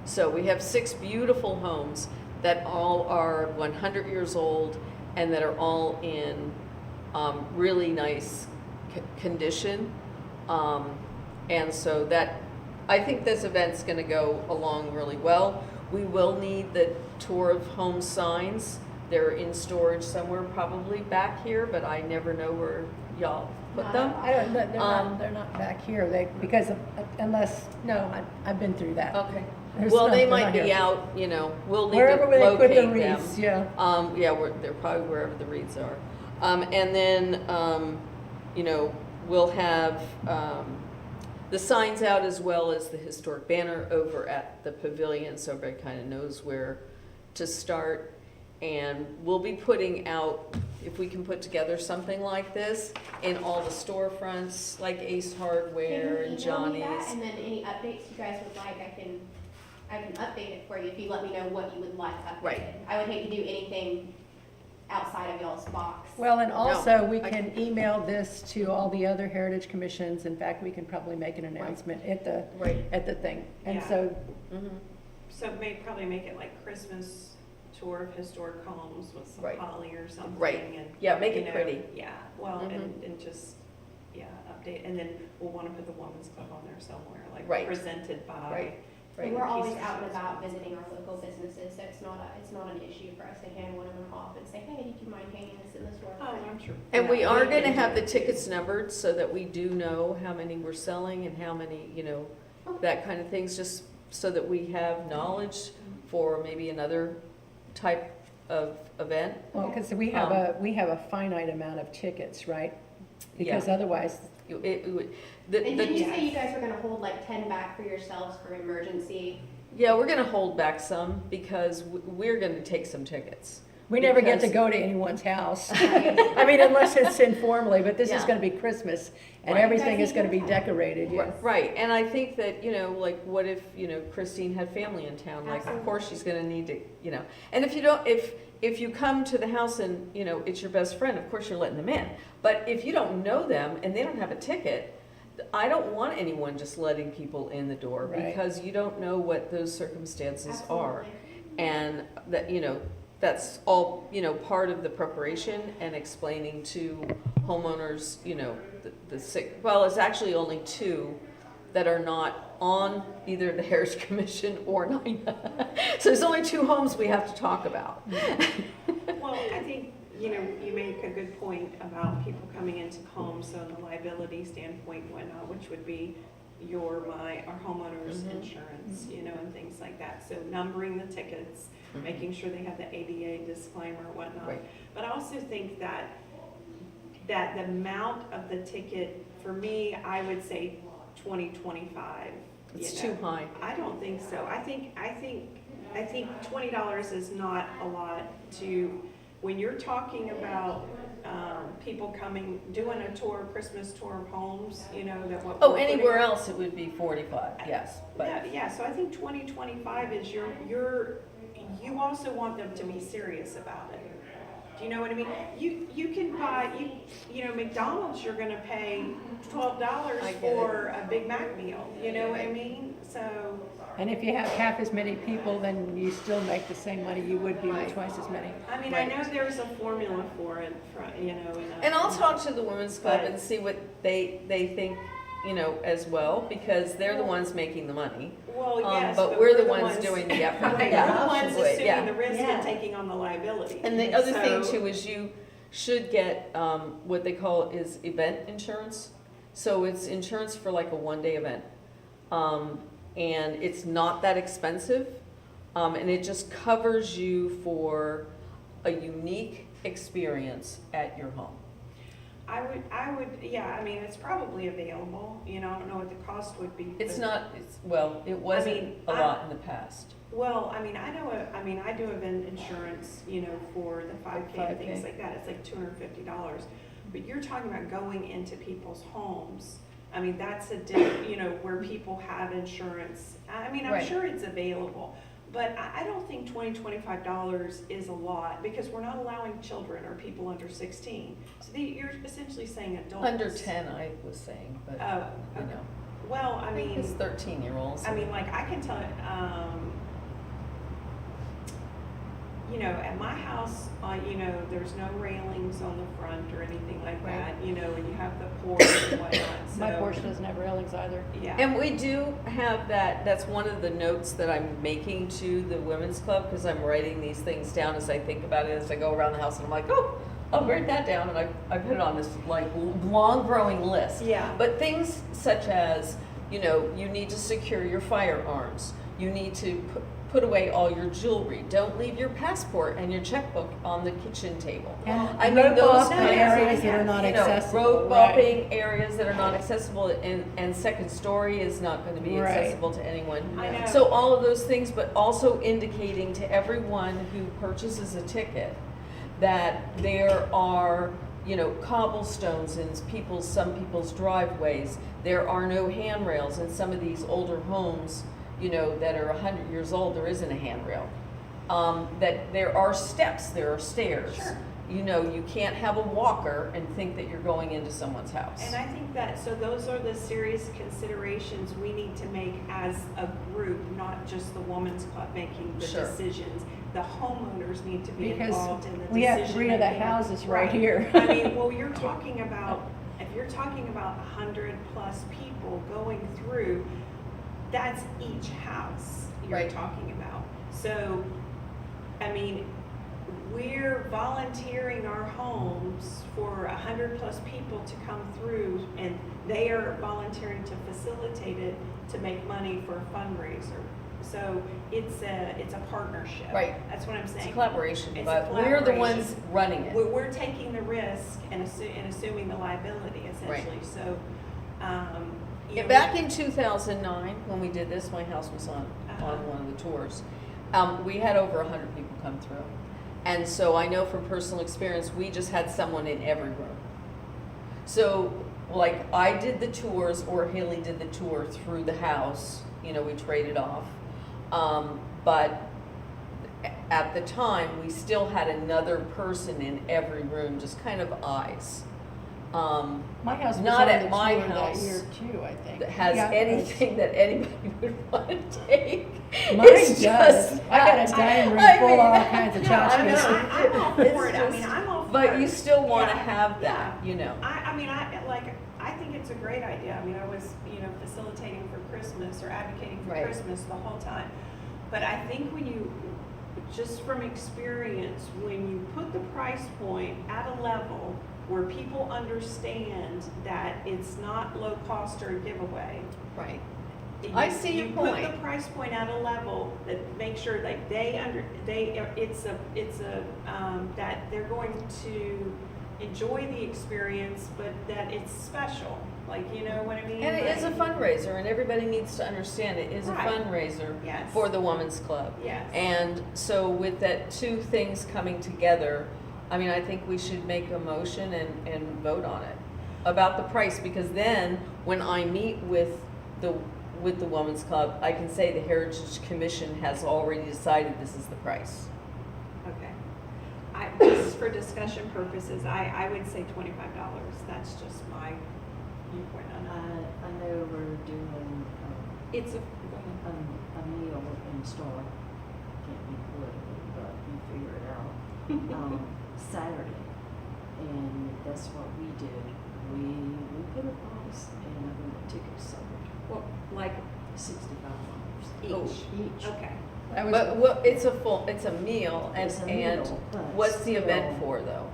So we have 6 beautiful homes that all are 100 years old and that are all in really nice condition. And so that, I think this event's gonna go along really well. We will need the tour of home signs. They're in storage somewhere, probably back here, but I never know where y'all put them. I don't, they're not back here, because I've been through that. Okay. There's Well, no- they they're might not be here. out, you know, we'll need to Wherever they put the locate them. wreaths, yeah. They're probably wherever the reeds are. And then, you know, we'll have the signs out as well as the historic banner over at the pavilion, so everybody kind of knows where to start. And we'll be putting out, if we can put together something like this, in all the storefronts, like Ace Hardware and Can you email me Johnny's. that, and then any updates you guys would like, I can update it for you if you let me know what you would like updated. Right. I would hate to do anything outside of y'all's box. Well, and also, we I can email this to all the other heritage commissions. In fact, we can probably make an announcement at the, Right. at the thing. And Yeah. so, Mhm. So probably make it like Christmas tour of historic homes with some Right. holly or something. Right. And, Yeah, make you it know, pretty. Yeah, well, Mhm. and just, yeah, update, and then we'll want to put the Women's Club on there somewhere, like Right. presented by. Right. And we're always Keystone out and Shows. about visiting our local businesses, so it's not an issue for us to hand one of them off and say, hey, did you mind hanging this in the store? Oh, I'm sure. And we Yeah, are can gonna do have the it. tickets numbered so that we do know how many we're selling and how many, you know, that kind of things, just so that we have knowledge for maybe another type of event. well, because we have a finite amount of tickets, right? Because otherwise, It would, And didn't you yeah. say you guys were gonna hold like 10 back for yourselves for emergency? yeah, we're gonna hold back some because we're gonna take some tickets. we never get to Because- go to anyone's house. I mean, unless it's informally, but this is Yeah. gonna be Christmas, and Right. everything You is guys gonna be need decorated, yes. Right, and I think that, you know, like, what if, you know, Christine had family in town, like, of course she's gonna need to, you know, and if you don't, if you come to the house and, you know, it's your best friend, of course you're letting them in, but if you don't know them and they don't have a ticket, I don't want anyone just letting people in the door, Right. because you don't know what those circumstances are. And that, you know, that's all, you know, part of the preparation and explaining to homeowners, you know, the sick, well, it's actually only 2 that are not on either the Heritage Commission or NINA. So there's only 2 homes we have to talk about. Well, I think, you know, you make a good point about people coming into homes, so the liability standpoint and whatnot, which would be our homeowners Mhm. insurance, you know, and things like that. So numbering the tickets, Mhm. making sure they have the ADA disclaimer and whatnot. Right. But I also think that the amount of the ticket, for me, I would say 20-25. It's you know. too high. I don't think so. I think $20 is not a lot to, when you're talking about, people coming, doing a tour, Christmas tour of homes, you know, that what. Oh, we're putting- anywhere else it would be 45, yes, but. Yeah, so I think 20-25 is you also want them to be serious about it. Do you know what I mean? You can buy, you know, McDonald's, you're gonna pay $12 I get for a Big Mac meal, you know what I mean? So, And if you have half as many people, then you still make the same money you would be with Right. twice as many. I mean, I know there's a formula for it, you know. And I'll talk to the women's club But- and see what they think, you know, as well, because they're the ones making the money. Well, yes, But we're the ones doing the effort. Right, Yeah. we're the ones Right, yeah. assuming the risk Yeah. and taking on the liability. And the other thing So- too is you should get, what they call is event insurance. So it's insurance for like a one-day event. And it's not that expensive. And it just covers you for a unique experience at your home. I would, yeah, I mean, it's probably available, you know, I don't know what the cost would be. It's but- not, well, it wasn't mean, a lot in the past. Well, I mean, I do event insurance, you know, for the 5K and things 5K. like that, it's like $250. But you're talking about going into people's homes. I mean, that's you know, where people have insurance. I mean, I'm Right. sure it's available. But I don't think $25 is a lot, because we're not allowing children or people under 16. So you're essentially saying adults. Under 10, I was saying, but, Oh, you okay. know. Well, I mean. It's 13-year-olds. I mean, like, I can tell, you know, at my house, you know, there's no railings on the front or anything like Right. that, you know, and you have the porch and whatnot, so. My porch doesn't have railings either. Yeah. And we do have that's one of the notes that I'm making to the women's club, because I'm writing these things down as I think about it, as I go around the house, and I'm like, oh, I'll write that down, and I put it on this like long growing list. Yeah. But things such as, you know, you need to secure your firearms, you need to put away all your jewelry, don't leave your passport and your checkbook on the kitchen table. And I mean, those road kinds of areas that are not you know, accessible. road right. bumping areas that are not accessible, and second story is not going to be Right. accessible to anyone. I know. So all of those things, but also indicating to everyone who purchases a ticket that there are, you know, cobblestones in some people's driveways. There are no handrails in some of these older homes, you know, that are 100 years old. There isn't a handrail. That there are steps, there are stairs. Sure. You know, you can't have a walker and think that you're going into someone's house. And I think so those are the serious considerations we need to make as a group, not just the women's club making the Sure. decisions. The homeowners need to be Because involved in the decision. we have 3 of the houses right here. I mean, well, you're talking about, if you're talking about 100+ people going through, that's each house you're Right. talking about. So, I mean, we're volunteering our homes for 100+ people to come through, and they are volunteering to facilitate it to make money for a fundraiser. So it's a partnership. Right. That's what I'm saying. It's a collaboration, It's but a we're the collaboration. ones running it. We're taking the risk and assuming the liability essentially. So, you Yeah, know, back in 2009, when we did this, my house was on one of the tours. We had over 100 people come through. And so I know from personal experience, we just had someone in every room. So, like, I did the tours, or Haley did the tour through the house, you know, we traded off. But at the time, we still had another person in every room, just kind of eyes. My house was Not on at the my tour house that year too, I think. that has Yeah, anything that anybody would want to take. Mine It's does. just I got a that. dining room I full of mean, all kinds of Yeah, I mean, tchotchkes. I'm all for It's it. I mean, just- I'm all for But it. you still want to Yeah, have that, yeah. you know. I mean, I think it's a great idea. I mean, I was, you know, facilitating for Christmas or advocating for Right. Christmas the whole time. But I think when you, just from experience, when you put the price point at a level where people understand that it's not low cost or a giveaway. Right. You- I see your You point. put the price point at a level that makes sure that that they're going to enjoy the experience, but that it's special, like, you know what I mean? And it is a Like- fundraiser, and everybody needs to understand it is a Right. fundraiser Yes. for the Women's Club. Yes. And so with that two things coming together, I mean, I think we should make a motion and vote on it about the price, because then when I meet with the Women's Club, I can say the Heritage Commission has already decided this is the price. Okay. Just for discussion purposes, I would say $25. That's just my viewpoint on it. I know we're doing It's a, a meal in Star, can't be political, but you figure it out, Saturday. And that's what we did. We put a price and I think the tickets sold well, like $65 each. each. Okay. That was- But what, it's a meal, and, It's a and meal, but what's the event still- for though?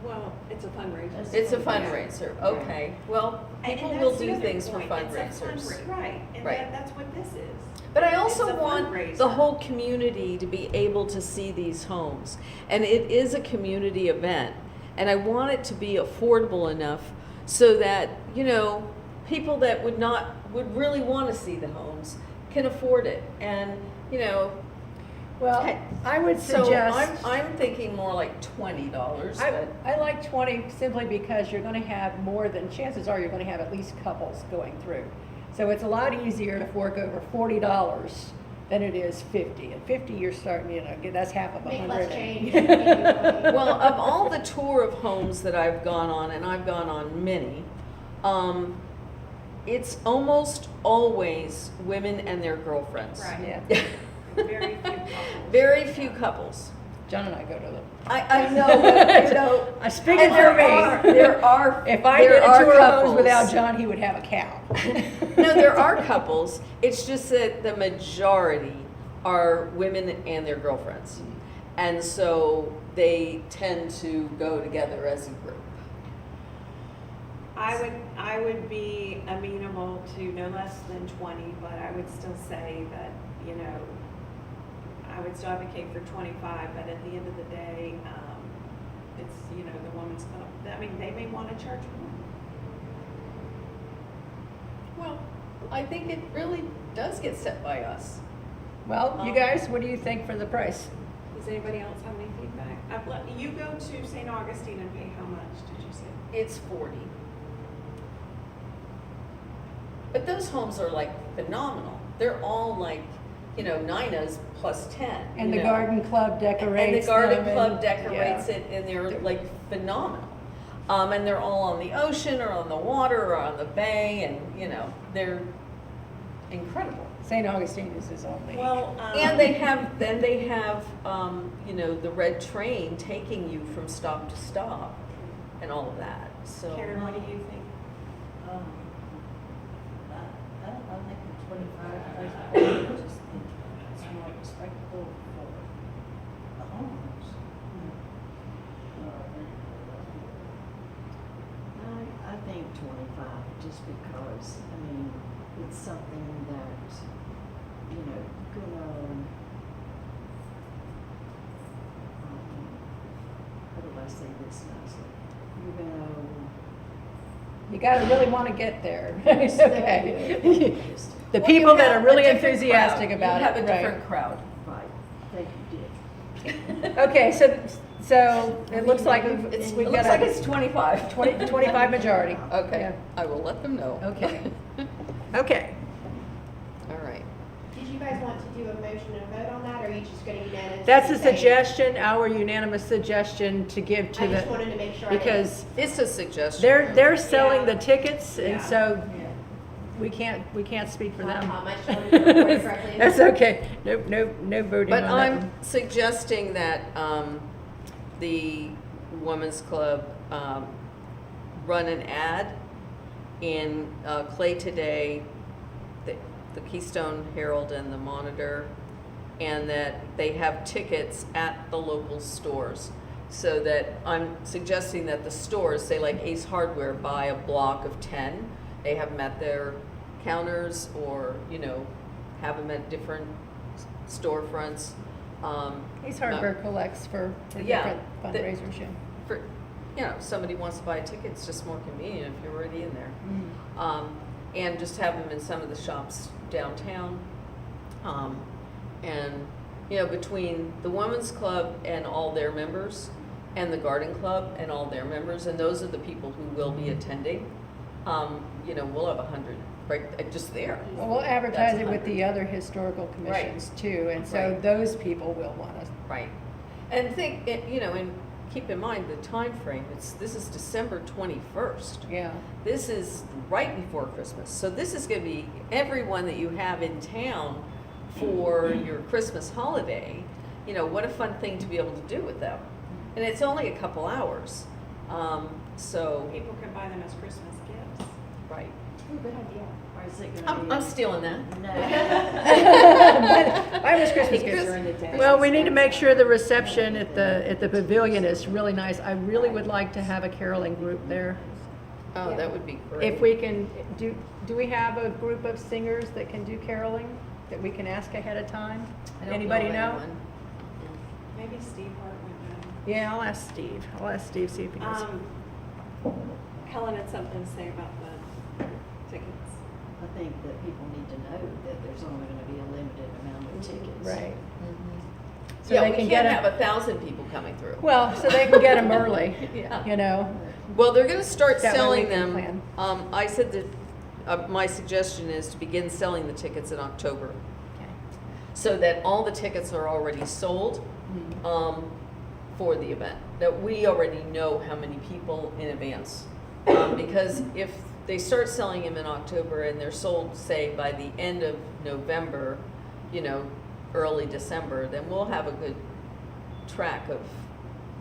Well, it's a fundraiser. It's a fundraiser, okay, well, And people that's will the do other things for point. It's a fundraisers. Right, and Right. that's what this is. But I It's also a want fundraiser. the whole community to be able to see these homes. And it is a community event. And I want it to be affordable enough so that, you know, people that would really want to see the homes can afford it. And, you know, Well, I would so suggest. I'm thinking more like $20, but. I like 20 simply because you're gonna have more than, chances are you're gonna have at least couples going through. So it's a lot easier to fork over $40 than it is 50. At 50, you're starting, you know, that's half of Make 100. less change. Well, of all the tour of homes that I've gone on, and I've gone on many, it's almost always women and their girlfriends. Right. Yeah, Very few couples. Very few couples. John and I go to them. I know, but, you know. I'm speaking and for me. There are, If I there did a are tour of homes couples. without John, he would have a cow. No, there are couples. It's just that the majority are women and their girlfriends. And so they tend to go together as a group. I would be amenable to no less than 20, but I would still say that, you know, I would still advocate for 25, but at the end of the day, it's, you know, the Women's Club. I mean, they may want to charge more. Well, I think it really does get set by us. Well, you guys, what do you think for the price? Does anybody else have any feedback? You go to St. Augustine and pay how much, did you say? It's 40. But those homes are like phenomenal. They're all like, you know, Nina's plus 10. And you the know. garden club decorates And the garden them club and- decorates yeah. it, and they're like phenomenal. And they're all on the ocean or on the water or on the bay, and you know, they're incredible. St. Augustine is his only. Well, And they have, you know, the red train taking you from stop to stop, and all of that. So. Karen, what do you think? I think the 25, I just think it's more respectable for the homeowners. I think 25, just because, I mean, it's something that, you know, how do I say this nicely? You're gonna You gotta really wanna get there. Okay. The Well, people you that have are really a different enthusiastic crowd. about You have it, a right. different crowd. Right, thank you, Dick. Okay, so it looks like we've It got looks like a it's 25. 25 majority. Okay, Yeah. I will let them know. Okay. Okay. All right. Did you guys want to do a motion and vote on that, or are you just gonna unanimously That's a say- suggestion, our unanimous suggestion to give to I just the, wanted to make sure I didn't- because It's a suggestion. they're selling Yeah. the tickets, and Yeah. so we can't speak for them. Tom, I just wanted to report it correctly. That's okay. No voting But on that I'm one. suggesting that the Women's Club run an ad in Clay Today, the Keystone Herald and the Monitor, and that they have tickets at the local stores. So that I'm suggesting that the stores, say like Ace Hardware, buy a block of 10. They have them at their counters or, have them at different storefronts. Ace Hardware collects for Yeah, different the- fundraisers, yeah. For, somebody wants to buy a ticket, it's just more convenient if you're already in there. And just have them in some of the shops downtown. And, between the Women's Club and all their members, and the Garden Club and all their members, and those are the people who will be attending, we'll have 100, right, just there. Well, we'll advertise That's it with 100. the other historical commissions too, and so Right. those people will want us. Right. And think, and keep in mind the time frame. This is December 21st. Yeah. This is right before Christmas. So this is going to be everyone that you have in town for your Christmas holiday. What a fun thing to be able to do with them. And it's only a couple hours. So, People can buy them as Christmas gifts. right. Ooh, good idea. Or is it gonna be? I'm stealing that. No. I was Christmas Because- gifts. Well, we need to make sure the reception at the pavilion is really nice. I really would like to have a caroling group there. Oh, that would be great. If we can, do we have a group of singers that can do caroling that we can ask ahead of time? I don't Anybody know? anyone. Maybe Steve Hart would Yeah, I'll ask Steve. See if he knows. Helen had something to say about the tickets. I think that people need to know that there's only gonna be a limited amount of tickets. Right. So Yeah, they we can can't get have 'em- 1,000 people coming through. Well, so they can get them early, Yeah. Well, they're gonna start That way we selling can them. plan. I said that, my suggestion is to begin selling the tickets in October, so that all the tickets are already sold, for the event. That we already know how many people in advance. Because if they start selling them in October and they're sold, say, by the end of November, early December, then we'll have a good track of,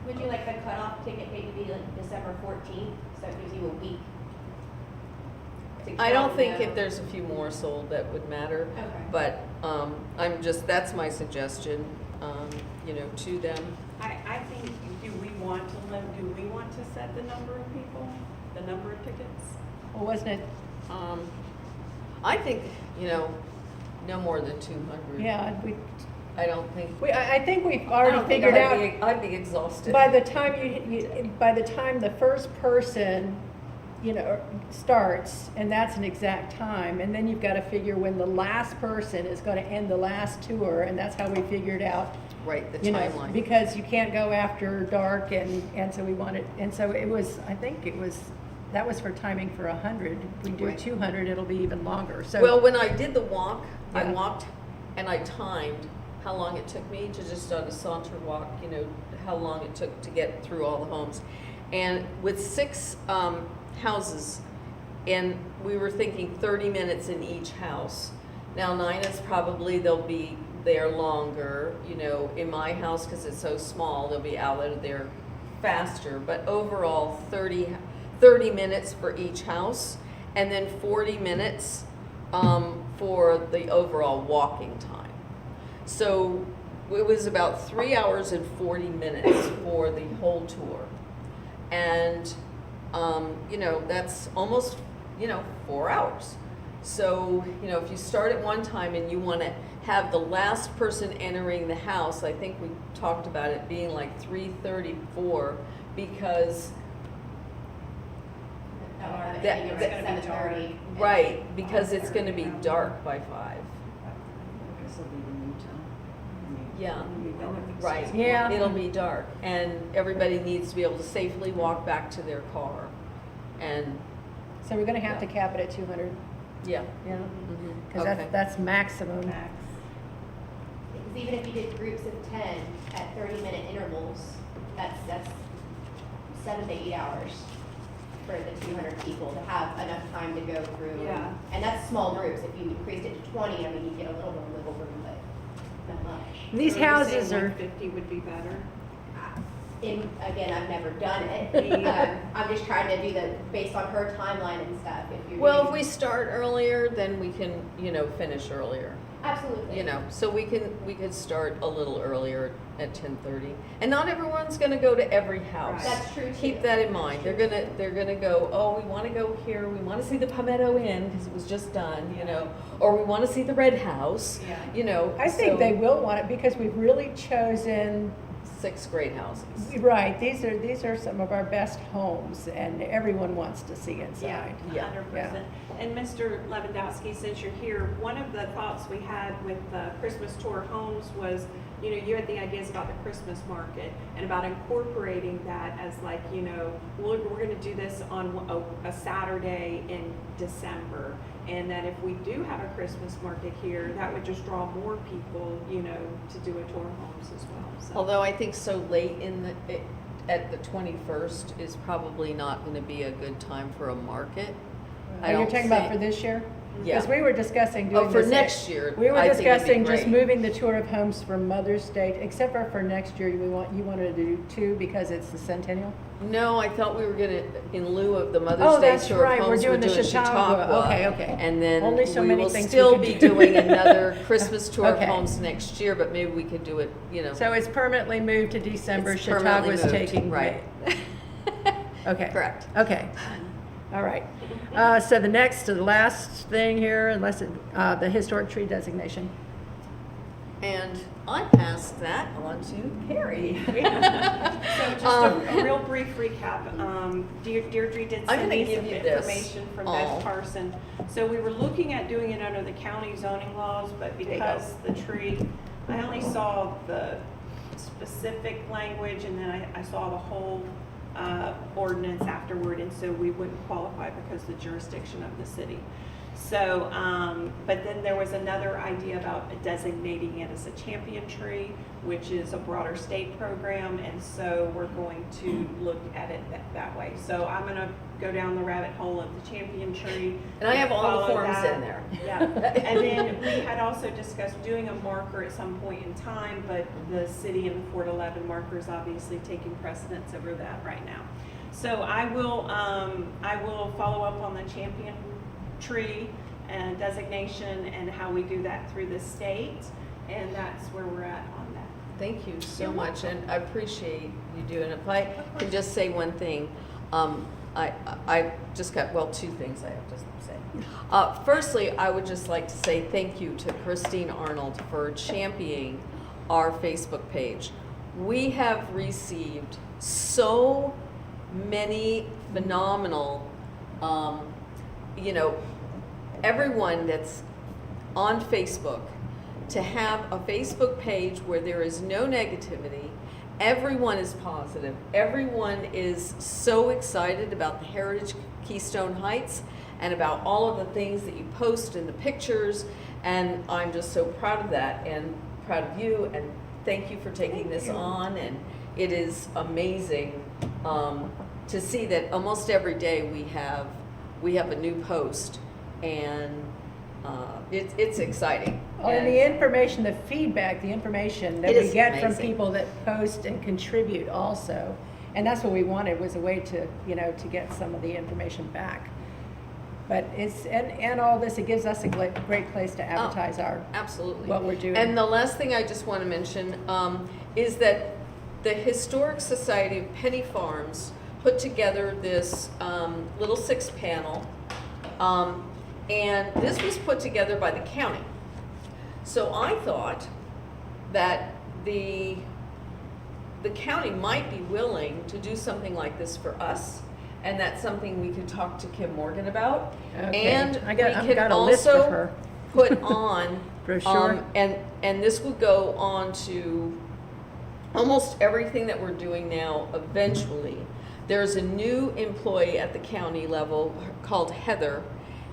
Would you like the cutoff ticket date to be like December 14th, so that gives you a week? to I don't count think down? if there's a few more sold, that would matter. Okay. But, that's my suggestion, to them. I think, do we want to set the number of people, the number of tickets? Well, wasn't it, I think, no more than 200. yeah, I don't think. I think we've I already don't think figured out. I'd be exhausted. By the time by the time the first person, starts, and that's an exact time, and then you've got to figure when the last person is going to end the last tour, and that's how we figured out, Right, the timeline. because you can't go after dark, and so we wanted, and so it was, I think it was, that was for timing for 100. If we do Right. 200, it'll be even longer, so. Well, when I did the walk, I Yeah. walked and I timed how long it took me to just on a saunter walk, how long it took to get through all the homes. And with 6 houses, and we were thinking 30 minutes in each house. Now Nina's probably, they'll be there longer, in my house, because it's so small, they'll be out of there faster. But overall, 30 minutes for each house, and then 40 minutes for the overall walking time. So it was about 3 hours and 40 minutes for the whole tour. And, that's almost, 4 hours. So, if you start at one time and you want to have the last person entering the house, I think we talked about it being like 3:34, because That, That- you're that- at 7:30. right, because it's going to be dark by 5. This will be the new time. Yeah. Benefits. Right. Yeah. It'll be dark, and everybody needs to be able to safely walk back to their car. And, So we're gonna have to cap it at 200, yeah. yeah, Mhm. because Okay. that's maximum. Max. Because even if you did groups of 10 at 30-minute intervals, that's 7 to 8 hours for the 200 people to have enough time to go through. Yeah. And that's small groups. If you increased it to 20, I mean, you get a little more wiggle room, but not much. These So you're houses saying are, 150 would be better? Again, I've never done it. I'm just trying to do based on her timeline and stuff, if you're Well, if doing- we start earlier, then we can, finish earlier. Absolutely. So we could start a little earlier at 10:30. And not everyone's gonna go to every house. That's true, too. Keep that in mind. They're gonna go, oh, we wanna go here, we wanna see the Palmetto Inn, because it was just done, or we wanna see the Red House, I think so- they will want it because we've really chosen, 6 great houses. right, these are some of our best homes and everyone wants to see inside. Yeah. 100%. And Mr. Lewandowski, since you're here, one of the thoughts we had with the Christmas tour homes was, you had the ideas about the Christmas market and about incorporating that as like, we're going to do this on a Saturday in December. And that if we do have a Christmas market here, that would just draw more people, to do a tour homes as well. So. Although I think so late at the 21st is probably not gonna be a good time for a market. I You're don't talking about think- for this year? Yeah. Because we were discussing doing Oh, for this- next year. We were I think it'd be discussing just great. moving the tour of homes from Mother's Day, except for next year, you wanted to do 2 because it's the centennial? No, I thought we were gonna, in lieu of the Mother's Day that's tour of right, we're homes, doing the Chautauqua. Okay. And then Only so we many will things we still could be do. doing another Christmas tour of Okay. homes next year, but maybe we could do it, So it's permanently moved to December, It's permanently Chautauqua's moved, taking. right. Okay. Correct. Okay, all right. So the last thing here, unless the historic tree designation. And I passed that on to Carrie. So just a real brief recap. Deirdre did I'm send gonna me give some you this. information from Oh. Beth Carson. So we were looking at doing it under the county zoning laws, but you go. because the tree, I only saw the specific language and then I saw the whole ordinance afterward, and so we wouldn't qualify because the jurisdiction of the city. So, but then there was another idea about designating it as a champion tree, which is a broader state program, and so we're going to look at it that way. So I'm gonna go down the rabbit hole of the champion tree. And I have all the follow forms that. in there. Yeah, and then we had also discussed doing a marker at some point in time, but the city and the Fort 11 marker is obviously taking precedence over that right now. So I will follow up on the champion tree and designation and how we do that through the state, and that's where we're at on that. Thank you so You're much, welcome. and I appreciate you doing it. If I can just say one thing, I just got, 2 things I have to say. Firstly, I would just like to say thank you to Christine Arnold for championing our Facebook page. We have received so many phenomenal, everyone that's on Facebook, to have a Facebook page where there is no negativity, everyone is positive, everyone is so excited about the Heritage Keystone Heights and about all of the things that you post in the pictures, and I'm just so proud of that and proud of you, and thank you for taking this on, and it is amazing to see that almost every day we have a new post, and it's exciting. And the information, the feedback, the information that It we is get from amazing. people that post and contribute also. And that's what we wanted, was a way to, to get some of the information back. But and all this, it gives us a great place to advertise Absolutely. what we're doing. And the last thing I just want to mention is that the Historic Society of Penny Farms put together this little 6-panel, and this was put together by the county. So I thought that the county might be willing to do something like this for us, and that's something we could talk to Kim Morgan about. Okay. And I've we could got a list of also her. put on Brochure. and this would go on to almost everything that we're doing now eventually. There's a new employee at the county level called Heather,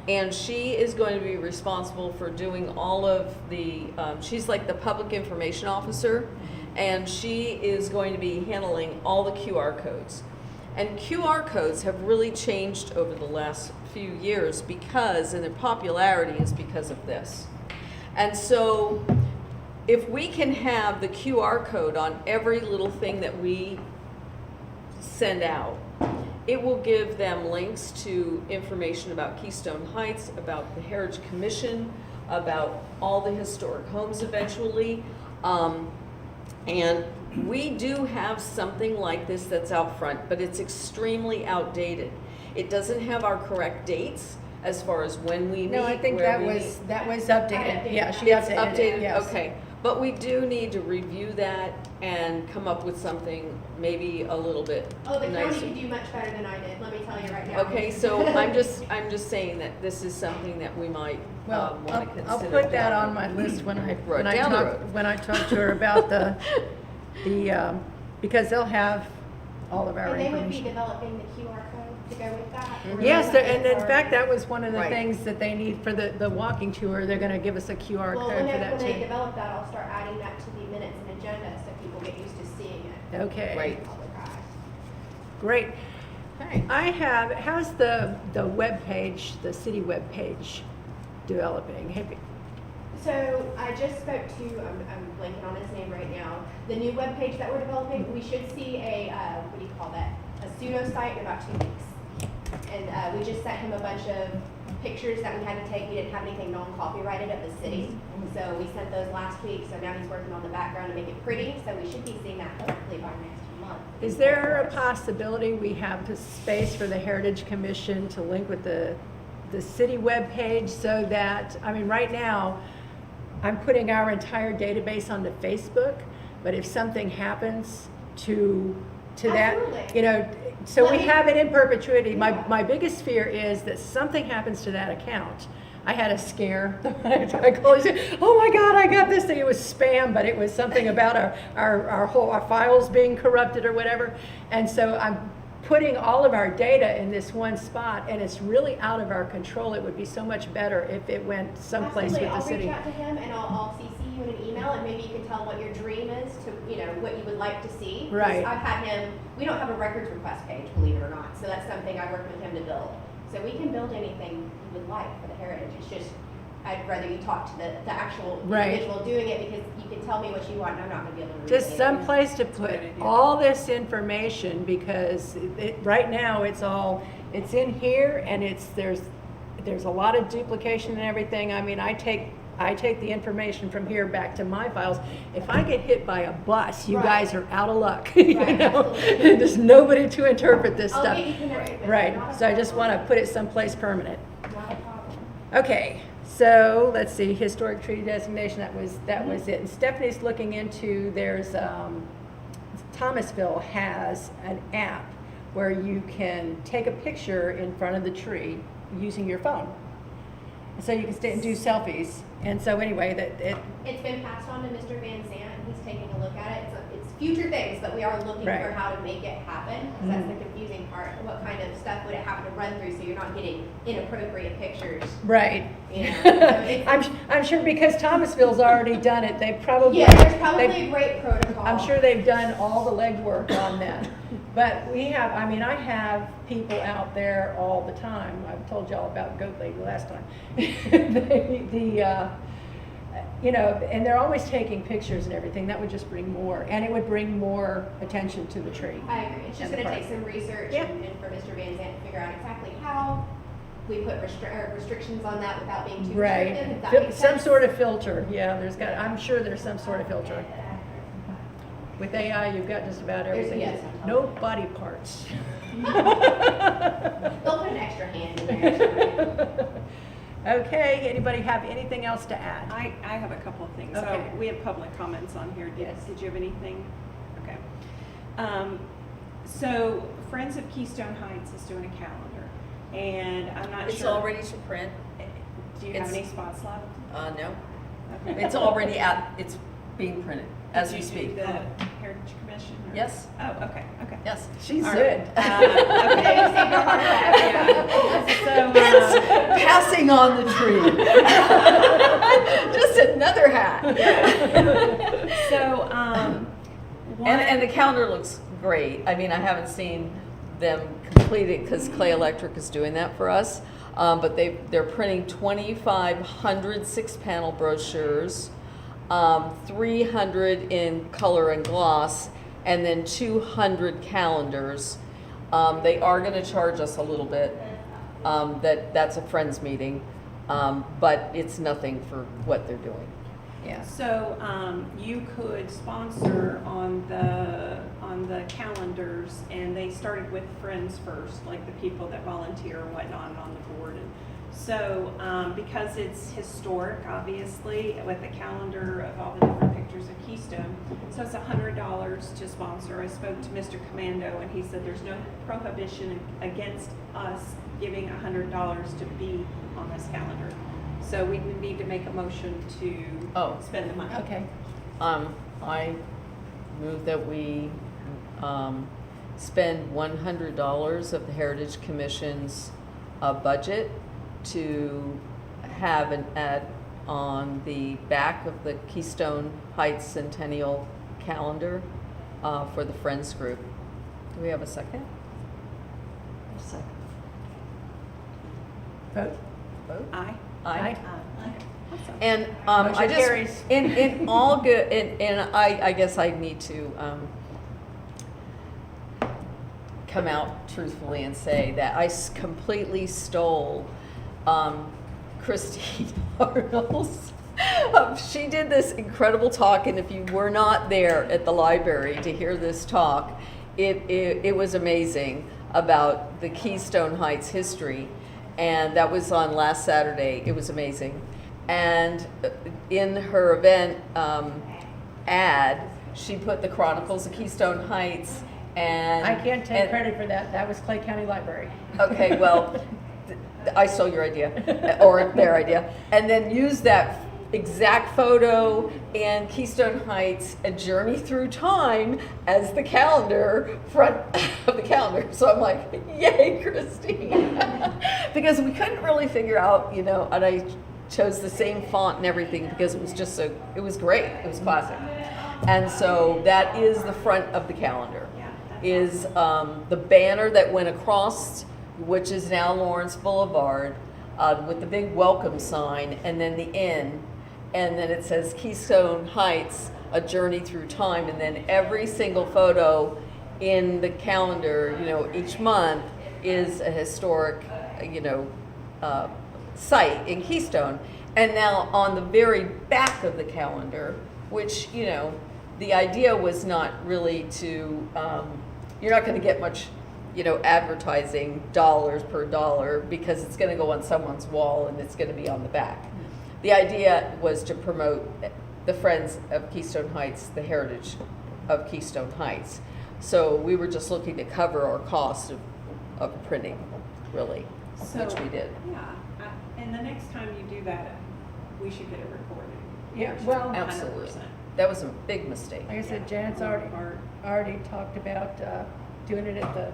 and she is going to be responsible for doing all of the, she's like the public information officer, and she is going to be handling all the QR codes. And QR codes have really changed over the last few years because, and their popularity is because of this. And so if we can have the QR code on every little thing that we send out, it will give them links to information about Keystone Heights, about the Heritage Commission, about all the historic homes eventually. And we do have something like this that's out front, but it's extremely outdated. It doesn't have our correct dates as far as when we meet, No, I think where that we was, meet. that was updated. Yeah, she It's updated it, updated, yes. okay. But we do need to review that and come up with something maybe a little bit Oh, the county nicer. could do much better than I did, let me tell you right now. Okay, so I'm just saying that this is something that we might Well, want to consider. I'll put that down on my list when I, Right, down the road. when I talk to her about the, because they'll have all of our And they would be information. developing the QR code to go with that? or Yes, is there- that and in part- fact, that was one of the Right. things that they need for the walking tour. They're gonna give us a QR Well, code for that when they too. develop that, I'll start adding that to the minutes and agenda so people get used to seeing it. Okay. Right. Public eye. Great. Okay. How's the webpage, the city webpage developing? So I just spoke to, I'm blanking on his name right now, the new webpage that we're developing. We should see a, what do you call that? A pseudo site in about 2 weeks. And we just sent him a bunch of pictures that we had to take. We didn't have anything non-copyrighted of the city. So we sent those last week. So now he's working on the background to make it pretty. So we should be seeing that hopefully by next month. Is there a possibility we have the space for the Heritage Commission to link with the city webpage so that, I mean, right now, I'm putting our entire database onto Facebook, but if something happens to that, Absolutely. you know, so Let we me- have it in perpetuity. Yeah. My biggest fear is that something happens to that account. I had a scare. I called and said, "Oh my God, I got this thing." It was spam, but it was something about our files being corrupted or whatever. And so I'm putting all of our data in this one spot, and it's really out of our control. It would be so much better if it went someplace with Absolutely. the city. I'll reach out to him and I'll CC you in an email and maybe you can tell what your dream is to, you know, what you would like to see. 'Cause Right. I've had him, we don't have a records request page, believe it or not, so that's something I worked with him to build. So we can build anything you would like for the heritage, it's just, I'd rather you talk to the actual Right. individual doing it because you can tell me what you want and I'm not gonna be able to read Just it. some place to put good idea. all this information, because right now, it's in here, and there's a lot of duplication and everything. I mean, I take the information from here back to my files. If I get hit by a bus, you Right. guys are out of luck, you Right, know? absolutely. There's nobody to interpret this I'll stuff. get you connected with Right, him, not a so I just problem. wanna put it someplace permanent. Not a problem. Okay, so let's see, historic tree designation, that was it. And Stephanie's looking into, Thomasville has an app where you can take a picture in front of the tree using your phone. So you can stay and do selfies. And so anyway, It's been passed on to Mr. Van Zant, and he's taking a look at it. It's future things, but we are looking Right. for how to make it happen. 'Cause that's the confusing part. What kind of stuff would it have to run through so you're not getting inappropriate pictures? right. You know, so it's- I'm sure because Thomasville's already done it, they probably. Yeah, there's probably they- a great protocol. I'm sure they've done all the legwork on that. But I have people out there all the time. I've told y'all about Goat Lady last time. You know, and they're always taking pictures and everything. That would just bring more, and it would bring more attention to the tree. I agree. It's just and the gonna take park. some research Yeah. and for Mr. Van Zant to figure out exactly how we put restrictions on that without being too Right. restrictive, if that Fil- makes Some sense. sort of filter, yeah, I'm sure there's some sort of filter. With AI, you've got just about There's- everything. yes. No body parts. They'll put an extra hand in there. Okay, anybody have anything else to add? I have a couple of things. Okay. So we have public comments on here. Yes. Did you have anything? Okay. So Friends of Keystone Heights is doing a calendar, and I'm not It's sure. all ready to print? Do you have it's- any spots left? No. Okay. It's already it's being printed as we Did you do speak. the Heritage Commission? or- Yes. Oh, okay, okay. Yes. She's All good. right. Okay, Okay. save your heart attack. So, Passing on the tree. Just another hat. so, And the calendar looks great. I mean, I haven't seen them complete it because Clay Electric is doing that for us. But they're printing 2,500 6-panel brochures, 300 in color and gloss, and then 200 calendars. They are gonna charge us a little bit. That's a Friends meeting, but it's nothing for what they're doing. Yeah. So, you could sponsor on the calendars, and they started with friends first, like the people that volunteer and whatnot on the board. And so, because it's historic, obviously, with the calendar of all the different pictures of Keystone, so it's $100 to sponsor. I spoke to Mr. Commando, and he said there's no prohibition against us giving $100 to be on this calendar. So we would need to make a motion to spend the money. Okay. I move that we spend $100 of the Heritage Commission's budget to have an ad on the back of the Keystone Heights Centennial calendar for the Friends group. Do we have a second? Second. Vote. Vote? Aye. Aye. Awesome. And I Motion just, carries. in all good, and I guess I need to come out truthfully and say that I completely stole Christine Arnold's. She did this incredible talk, and if you were not there at the library to hear this talk, it was amazing about the Keystone Heights history. And that was on last Saturday. It was amazing. And in her event ad, she put the Chronicles of Keystone Heights, and I can't take credit for that. That was Clay County Library. Okay, well, I stole your idea, or their idea, and then use that exact photo and Keystone Heights, A Journey Through Time, as the calendar, front of the calendar. So I'm like, yay, Christine. Because we couldn't really figure out, and I chose the same font and everything because it was just it was great. It was classic. And so that is the front of the calendar, is the banner that went across, which is now Lawrence Boulevard, with the big welcome sign, and then the inn. And then it says Keystone Heights, A Journey Through Time. And then every single photo in the calendar, each month is a historic, site in Keystone. And now on the very back of the calendar, which, the idea was not really to, you're not going to get much, advertising dollars per dollar, because it's going to go on someone's wall and it's going to be on the back. The idea was to promote the Friends of Keystone Heights, the heritage of Keystone Heights. So we were just looking to cover our cost of printing, really, which we did. Yeah, and the next time you do that, we should get it recorded. Yeah, well, 100%. Absolutely. That was a big mistake. like I said, Janet's already talked about doing it at the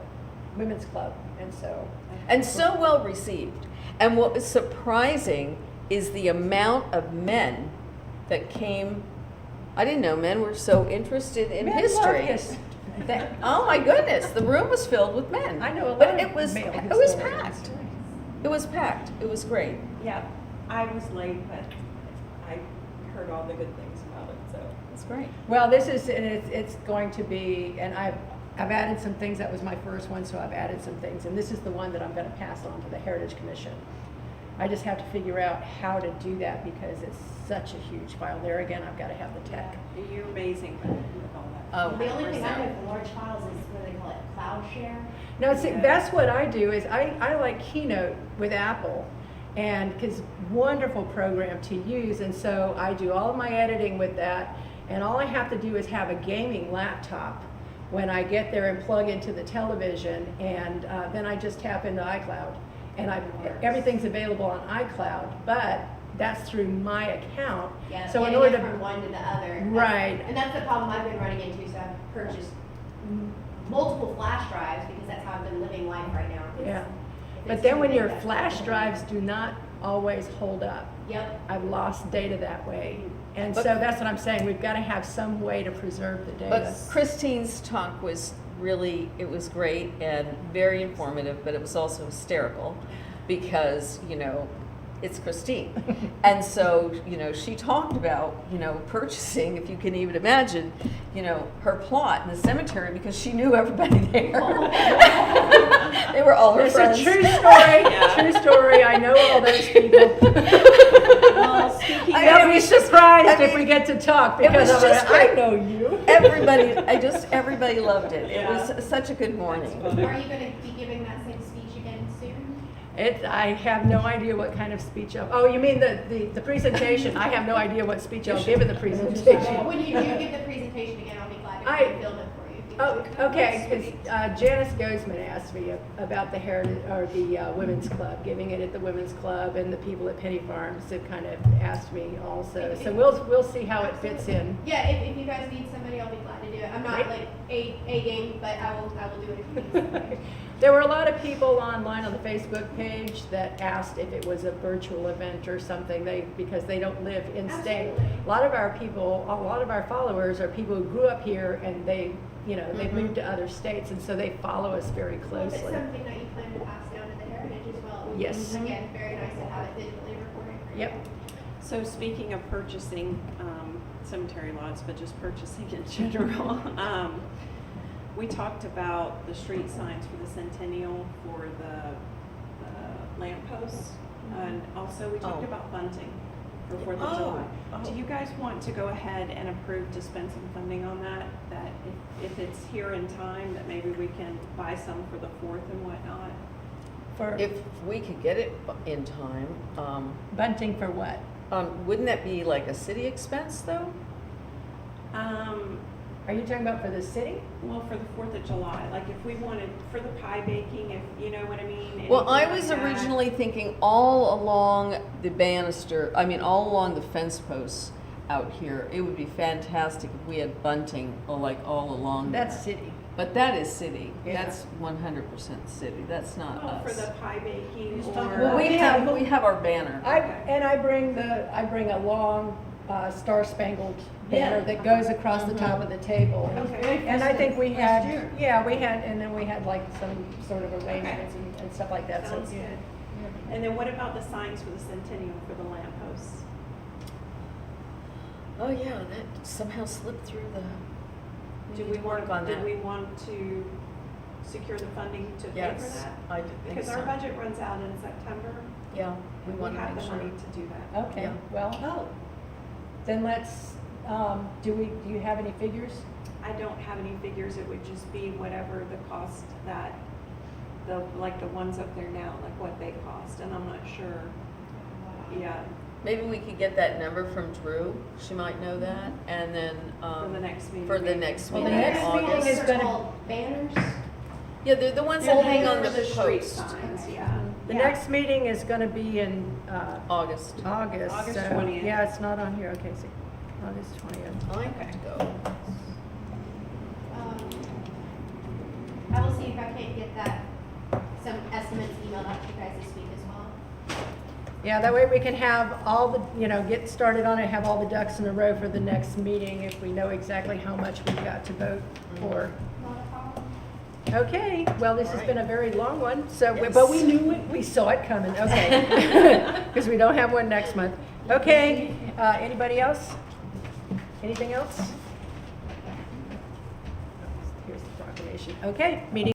Women's Club, and so. And so well received. And what was surprising is the amount of men that came. I didn't know men were so interested in Men love history. history. Oh my goodness, the room was filled with men. I know a lot But of it was male packed. It was packed. It was great. Yeah, I was late, but I heard all the good things about it, so. It's great. Well, this is, and it's going to be, and I've added some things. That was my first one, so I've added some things, and this is the one that I'm going to pass on to the Heritage Commission. I just have to figure out how to do that because it's such a huge file. There again, I've got to have the tech. You're amazing with all that. Oh, The only thing I 100%. know for large files is what they call it, cloud share. No, see, that's what I do is I like Keynote with Apple, and because wonderful program to use, and so I do all of my editing with that, and all I have to do is have a gaming laptop when I get there and plug into the television, and then I just tap into iCloud, and everything's available on iCloud, but that's through my account. Yeah, So in getting order it to from one to the other. Right. And that's the problem I've been running into, so I've purchased multiple flash drives because that's how I've been living life right now. Yeah. If But it's then too when big, your that's flash not drives gonna do not always hold up. be- Yep. I've lost data that way. And But- so that's what I'm saying, we've got to have some way to preserve the But data. Christine's talk was really, it was great and very informative, but it was also hysterical because, it's Christine. And so, you know, she talked about, you know, purchasing, if you can even imagine, you know, her plot in the cemetery because she knew everybody there. They were all her It's friends. a true story, true story. I know all those people. Well, speaking I'll be surprised I if mean, we get to talk it was because just I great. know you. Everybody loved it. It was such a good morning. Are you gonna be giving that same speech again soon? I have no idea what kind of speech oh, you mean the presentation? I have no idea what speech I'll give in the presentation. When you do give the presentation again, I'll be glad I- to film it for you. Oh, okay, 'cause, Janice Gozman asked me about the heritage, or the Women's Club, giving it at the Women's Club, and the people at Penny Farms have kind of asked me also. So we'll see how it fits in. Yeah, if you guys need somebody, I'll be glad to do it. I'm not Right. like a game, but I will do it if you need somebody. There were a lot of people online on the Facebook page that asked if it was a virtual event or something, because they don't live in state. Absolutely. A lot of our followers are people who grew up here and they've moved to other states, and so they follow us very Well, if it's closely. something that you plan to pass down to the heritage as well. Yes. Again, very nice to have it digitally recorded for you. Yep. So speaking of purchasing cemetery lots, but just purchasing in general, we talked about the street signs for the Centennial for the lampposts, and also we talked Oh. about bunting for 4th of Oh, July. oh. Do you guys want to go ahead and approve to spend some funding on that? That if it's here in time, that maybe we can buy some for the 4th and whatnot? For If we could get it in time, bunting for what? wouldn't that be like a city expense though? Are you talking about for the city? Well, for the 4th of July, like if we wanted, for the pie baking, if, you know what I mean? Well, I anything was like that. originally thinking all along the banister, all along the fence posts out here. It would be fantastic if we had bunting all along there. That's city. But that is city. Yeah. That's 100% city. That's not Oh, for us. the pie baking talking or. about- Well, we have our banner. I bring a long Star Spangled banner that goes across the top of the table. Okay. And I think we had, and then we had like some sort of arrangements and stuff like that. So Sounds good. And then what about the signs for the Centennial for the lampposts? Oh yeah, that somehow slipped through the. Do we work on that? Did we want to secure the funding to pay for Yes, that? I do think Because so. our budget runs out in September. Yeah, we We want to have make the sure. money to do that. Okay, Yeah. well, then let's, do you have any figures? I don't have any figures. It would just be whatever the cost that, like the ones up there now, like what they cost, and I'm not sure. Yeah, Maybe we could get that number from Drew. She might know that, and then for the next meeting. for the maybe. next Well, meeting the in next meeting August. is Those are gonna- called banners. Yeah, they're the ones They're that hang the on the street post. signs, yeah. The Yeah. next meeting is gonna be in, August. August. August so- 20th. Yeah, it's not on here, okay, see, August 20th. I have to go. I will see if I can't get some estimates emailed out to you guys this week as well. Yeah, that way we can have all the, get started on it, have all the ducks in a row for the next meeting if we know exactly how much we've got to vote for. Not a problem. Okay, well, this has been a very long one, so, Yes. but we knew it, we saw it coming, okay. Because we don't have one next month. Okay, anybody else? Anything else? Here's the proclamation. Okay, meeting.